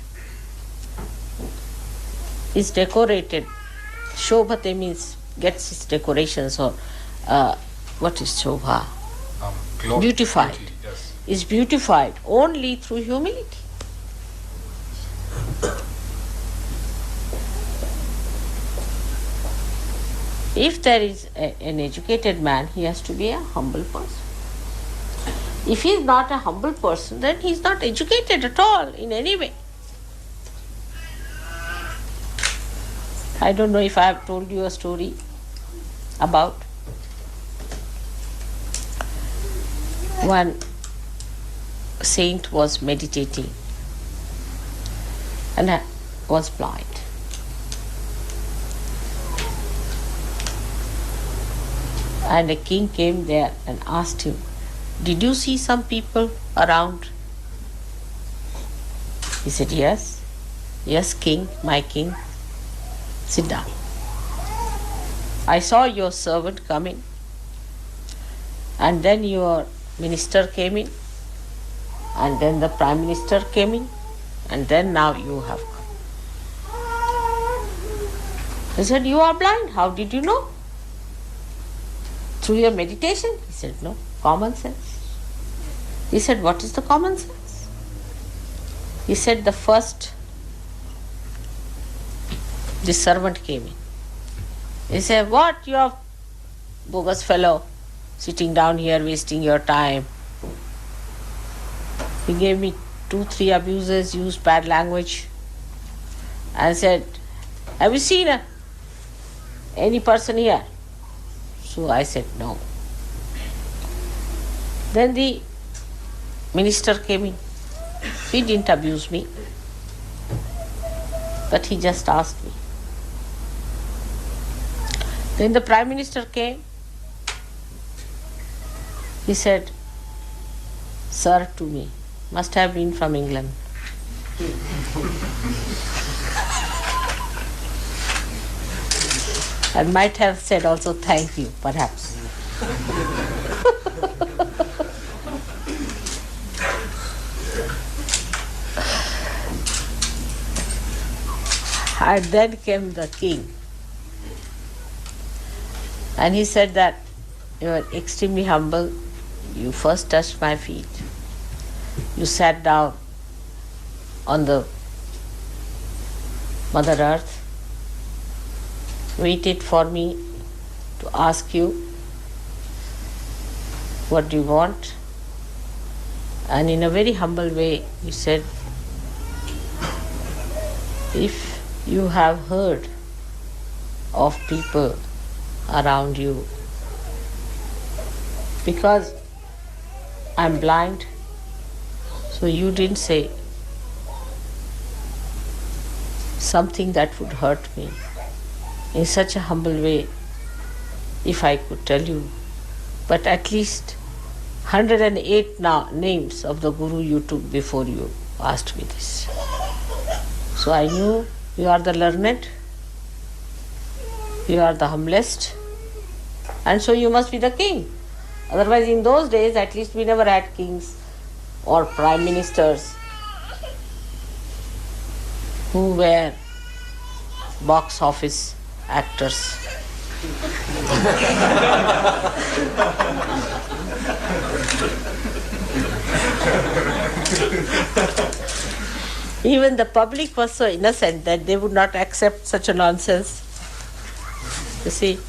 is decorated. Shobhate means gets its decorations, or what is Shobha? Beautified. Beauty, yes. Is beautified only through humility. If there is an educated man, he has to be a humble person. If he is not a humble person, then he is not educated at all in any way. I don't know if I have told you a story about one saint was meditating and was blind. And a king came there and asked him, "Did you see some people around?" He said, "Yes. Yes, king, my king. Sit down. I saw your servant coming, and then your minister came in, and then the prime minister came in, and then now you have come." He said, "You are blind. How did you know?" "Through your meditation?" He said, "No, common sense." He said, "What is the common sense?" He said, the servant came in. He said, "What, you are bogus fellow, sitting down here wasting your time." He gave me 2-3 abuses, used bad language, and said, "Have you seen any person here?" So I said, "No." Then the minister came in. He didn't abuse me, but he just asked me. Then the prime minister came. He said, "Sir," to me, must have been from England. And might have said also "thank you," perhaps. And then came the king. And he said that you are extremely humble, You first touched my feet. You sat down on the Mother Earth, waited for me to ask you, what do you want? And in a very humble way, you said, if you have heard of people around you, because I'm blind, so you didn't say something that would hurt me in such a humble way, if I could tell you. But at least 108 names of the Guru you took before you asked me this. So I knew you are the learned, you are the humblest, and so you must be the king. Otherwise, in those days, at least we never had kings or prime ministers who were box office actors. Even the public was so innocent that they would not accept such a nonsense. You see?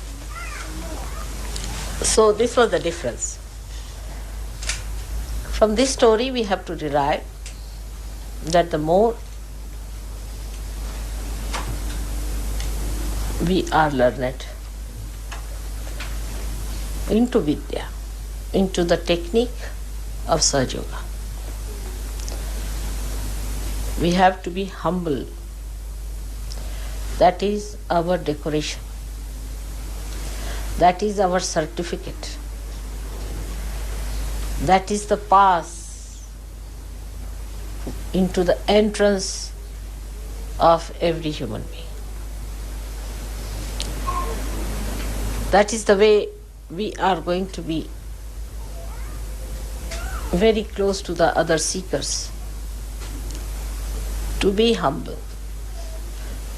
So this was the difference. From this story we have to derive that the more we are learned into Vidya, into the technique of Sahaja Yoga, we have to be humble. That is our decoration. That is our certificate. That is the pass into the entrance of every human being. That is the way we are going to be very close to the other seekers. To be humble,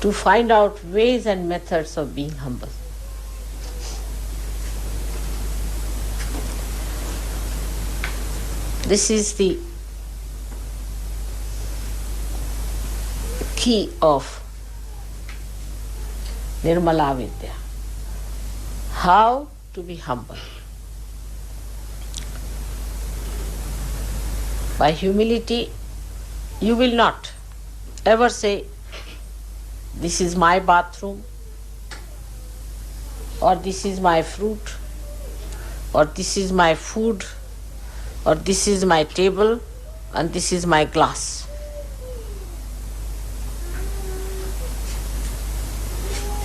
to find out ways and methods of being humble. This is the key of Nirmala Vidya. How to be humble. By humility, you will not ever say, this is my bathroom, or this is my fruit, or this is my food, or this is my table, and this is my glass.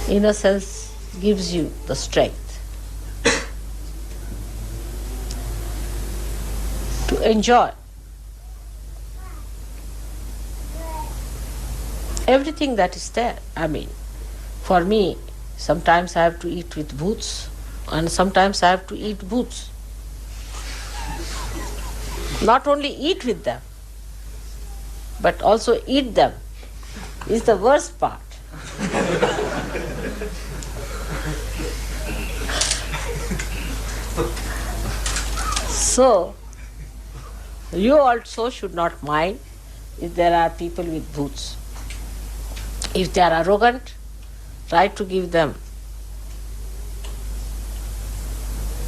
Innocence gives you the strength to enjoy everything that is there. I mean, for me, sometimes I have to eat with booths, and sometimes I have to eat booths. Not only eat with them, but also eat them is the worst part. So, you also should not mind if there are people with booths. If they are arrogant, try to give them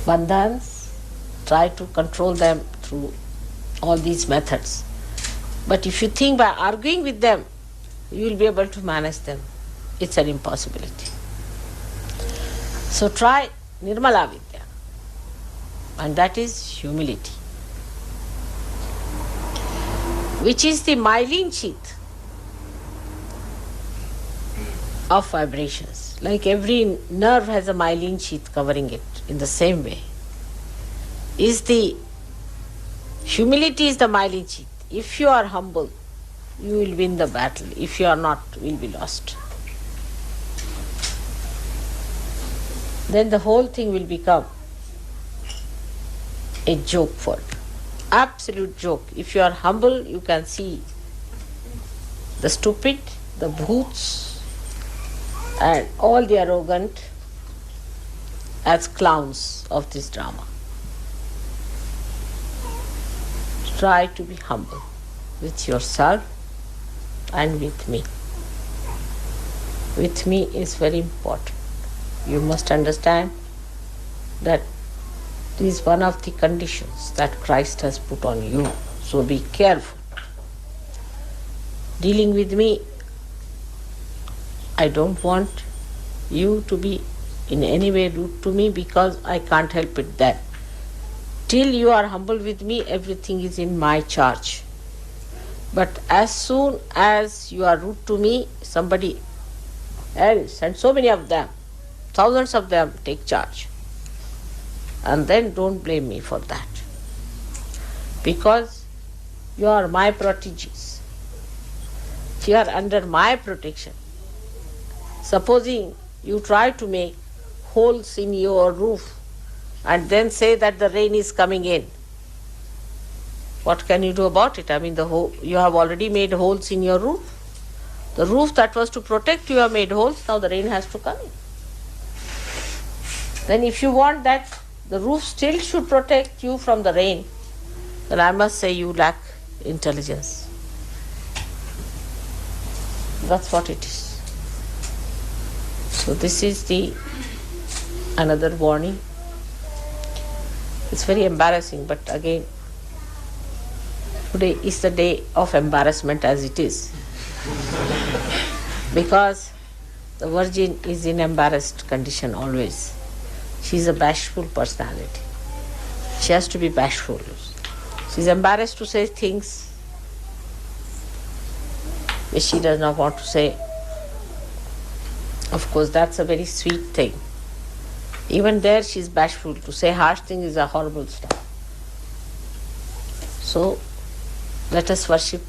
bandhans, try to control them through all these methods. But if you think by arguing with them, you will be able to manage them, it's an impossibility. So try Nirmala Vidya, and that is humility, which is the myelin sheath of vibrations. Like every nerve has a myelin sheath covering it, in the same way is the humility is the myelin sheath. If you are humble, you will win the battle. If you are not, you will be lost. Then the whole thing will become a joke for you. Absolute joke. If you are humble, you can see the stupid, the brutes, and all the arrogant as clowns of this drama. try to be humble with yourself and with me. With me is very important. You must understand that this is one of the conditions that Christ has put on you. So be careful. Dealing with me, I don't want you to be in any way rude to me because I can't help it then. Till you are humble with me, everything is in my charge. But as soon as you are rude to me, somebody else, and so many of them, thousands of them, take charge. And then don't blame me for that. Because you are my proteges. You are under my protection. Supposing you try to make holes in your roof and then say that the rain is coming in, what can you do about it? I mean, you have already made holes in your roof. The roof that was to protect you have made holes, now the rain has to come in. Then if you want that the roof still should protect you from the rain, then I must say you lack intelligence. That's what it is. So this is another warning. It's very embarrassing, but again, today is the day of embarrassment as it is. Because the Virgin is in embarrassed condition always. She is a bashful personality. She has to be bashful. She is embarrassed to say things which she does not want to say. Of course, that's a very sweet thing. Even there she is bashful. To say harsh things is a horrible stuff. So, let us worship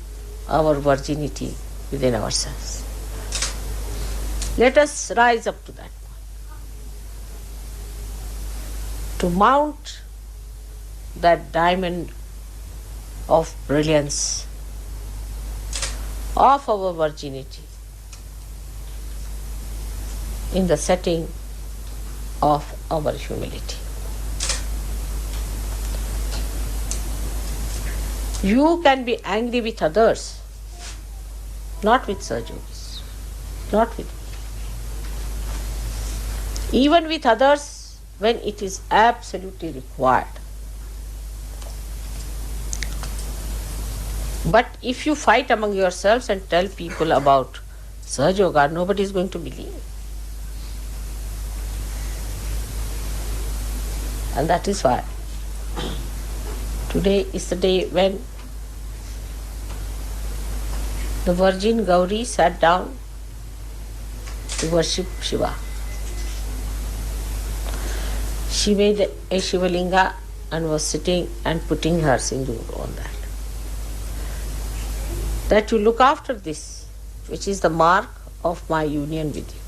our virginity within ourselves. Let us rise up to that. To mount that diamond of brilliance of our virginity in the setting of our humility. You can be angry with others, not with Sahaja Yogis, not with me. Even with others, when it is absolutely required. But if you fight among yourselves and tell people about Sahaja Yoga, nobody is going to believe. And that is why today is the day when the Virgin Gauri sat down to worship Shiva. She made a Shivalinga and was sitting and putting her sindoor on that. That you look after this, which is the mark of my union with you.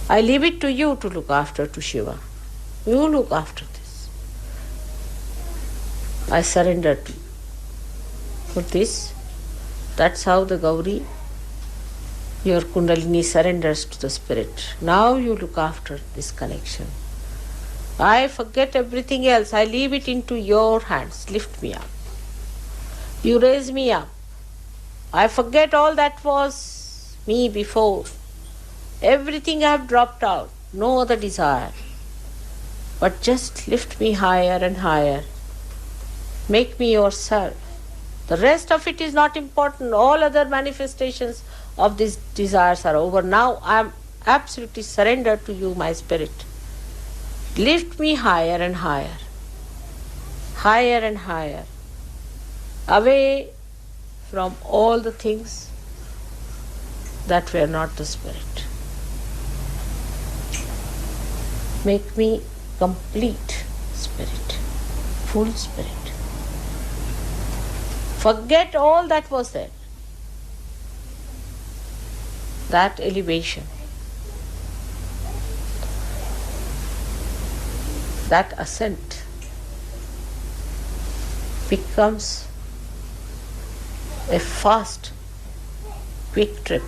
I leave it to you to look after to Shiva. You look after this. I surrender to you. For this, that's how the Gauri, your Kundalini, surrenders to the Spirit. Now you look after this connection. I forget everything else. I leave it into your hands. Lift me up. You raise me up. I forget all that was me before. Everything I have dropped out. No other desire. But just lift me higher and higher. Make me yourself. The rest of it is not important. All other manifestations of these desires are over. Now I am absolutely surrendered to you, my Spirit. Lift me higher and higher. Higher and higher. Away from all the things that were not the Spirit. Make me complete Spirit, full Spirit. Forget all that was there. That elevation, that ascent becomes a fast, quick trip.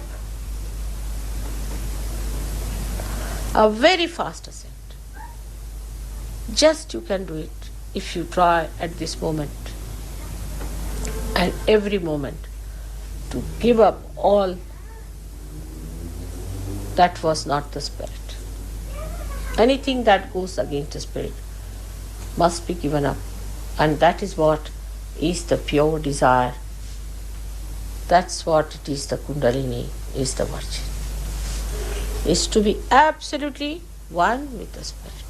A very fast ascent. Just you can do it if you try at this moment. and every moment to give up all that was not the spirit. Anything that goes against the spirit must be given up, and that is what is the pure desire. That's what it is, the Kundalini is the virgin. Is to be absolutely one with the spirit.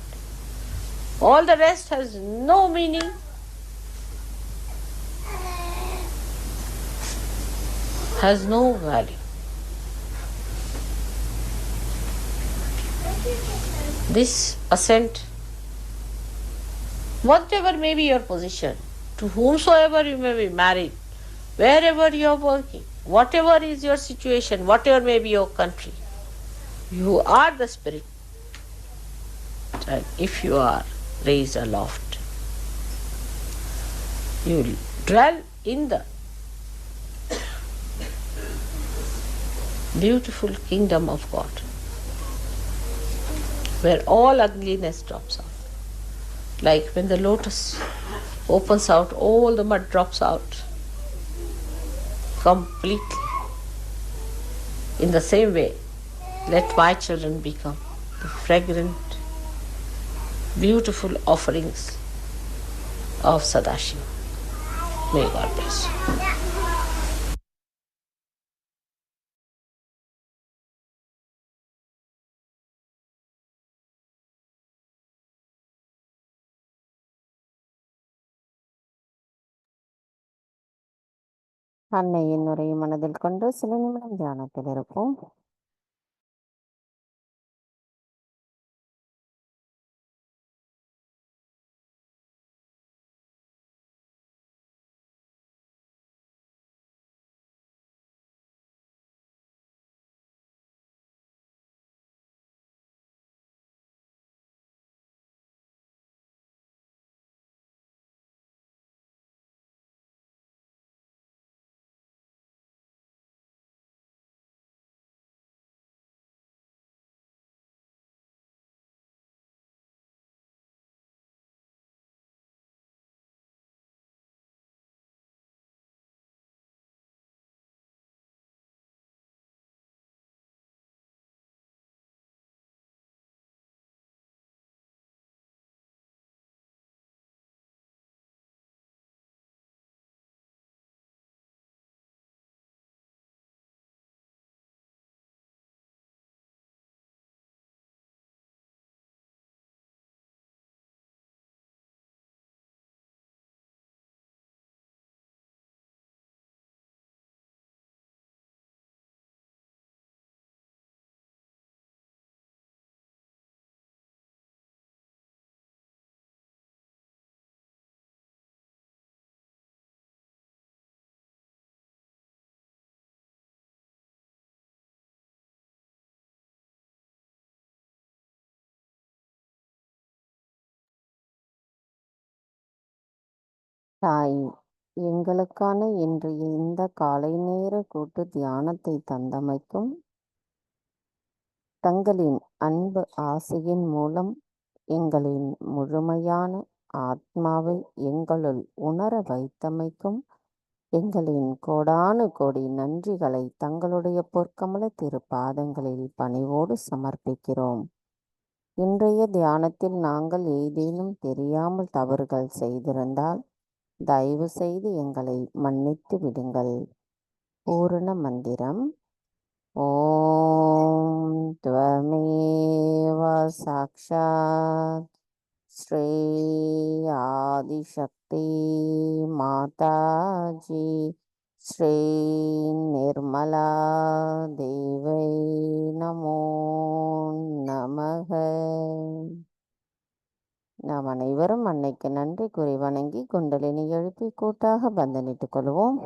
All the rest has no meaning. Has no value. This ascent, whatever may be your position, to whomsoever you may be married, wherever you are working, whatever is your situation, whatever may be your country, you are the spirit. And if you are raised aloft, you will dwell in the beautiful kingdom of God, where all ugliness drops out. Like when the lotus opens out, all the mud drops out completely. In the same way, let my children become the fragrant, beautiful offerings of Sadashiva. May God bless you. அன்னையின் உரையை மனதில் கொண்டு சில நிமிடம் தியானத்தில் இருப்போம். தாய், எங்களுக்கான இன்றைய இந்த காலை நேர கூட்டு தியானத்தை தந்தமைக்கும் தங்களின் அன்பு ஆசையின் மூலம் எங்களின் முழுமையான ஆத்மாவை எங்களுள் உணர வைத்தமைக்கும் எங்களின் கோடானு கோடி நன்றிகளை தங்களுடைய பொற்கமல திருப்பாதங்களில் பணிவோடு சமர்ப்பிக்கிறோம். இன்றைய தியானத்தில் நாங்கள் ஏதேனும் தெரியாமல் தவறுகள் செய்திருந்தால் தயவு செய்து எங்களை மன்னித்து விடுங்கள். பூரண மந்திரம். ஓம் த்வமேவ சாக்ஷாத் ஸ்ரீ ஆதிசக்தி மாதாஜி ஸ்ரீ நிர்மலா தேவை நமோ நமக. நாம் அனைவரும் அன்னைக்கு நன்றி கூறி வணங்கி குண்டலினி எழுப்பி கூட்டாக பந்தனிட்டுக் கொள்வோம்.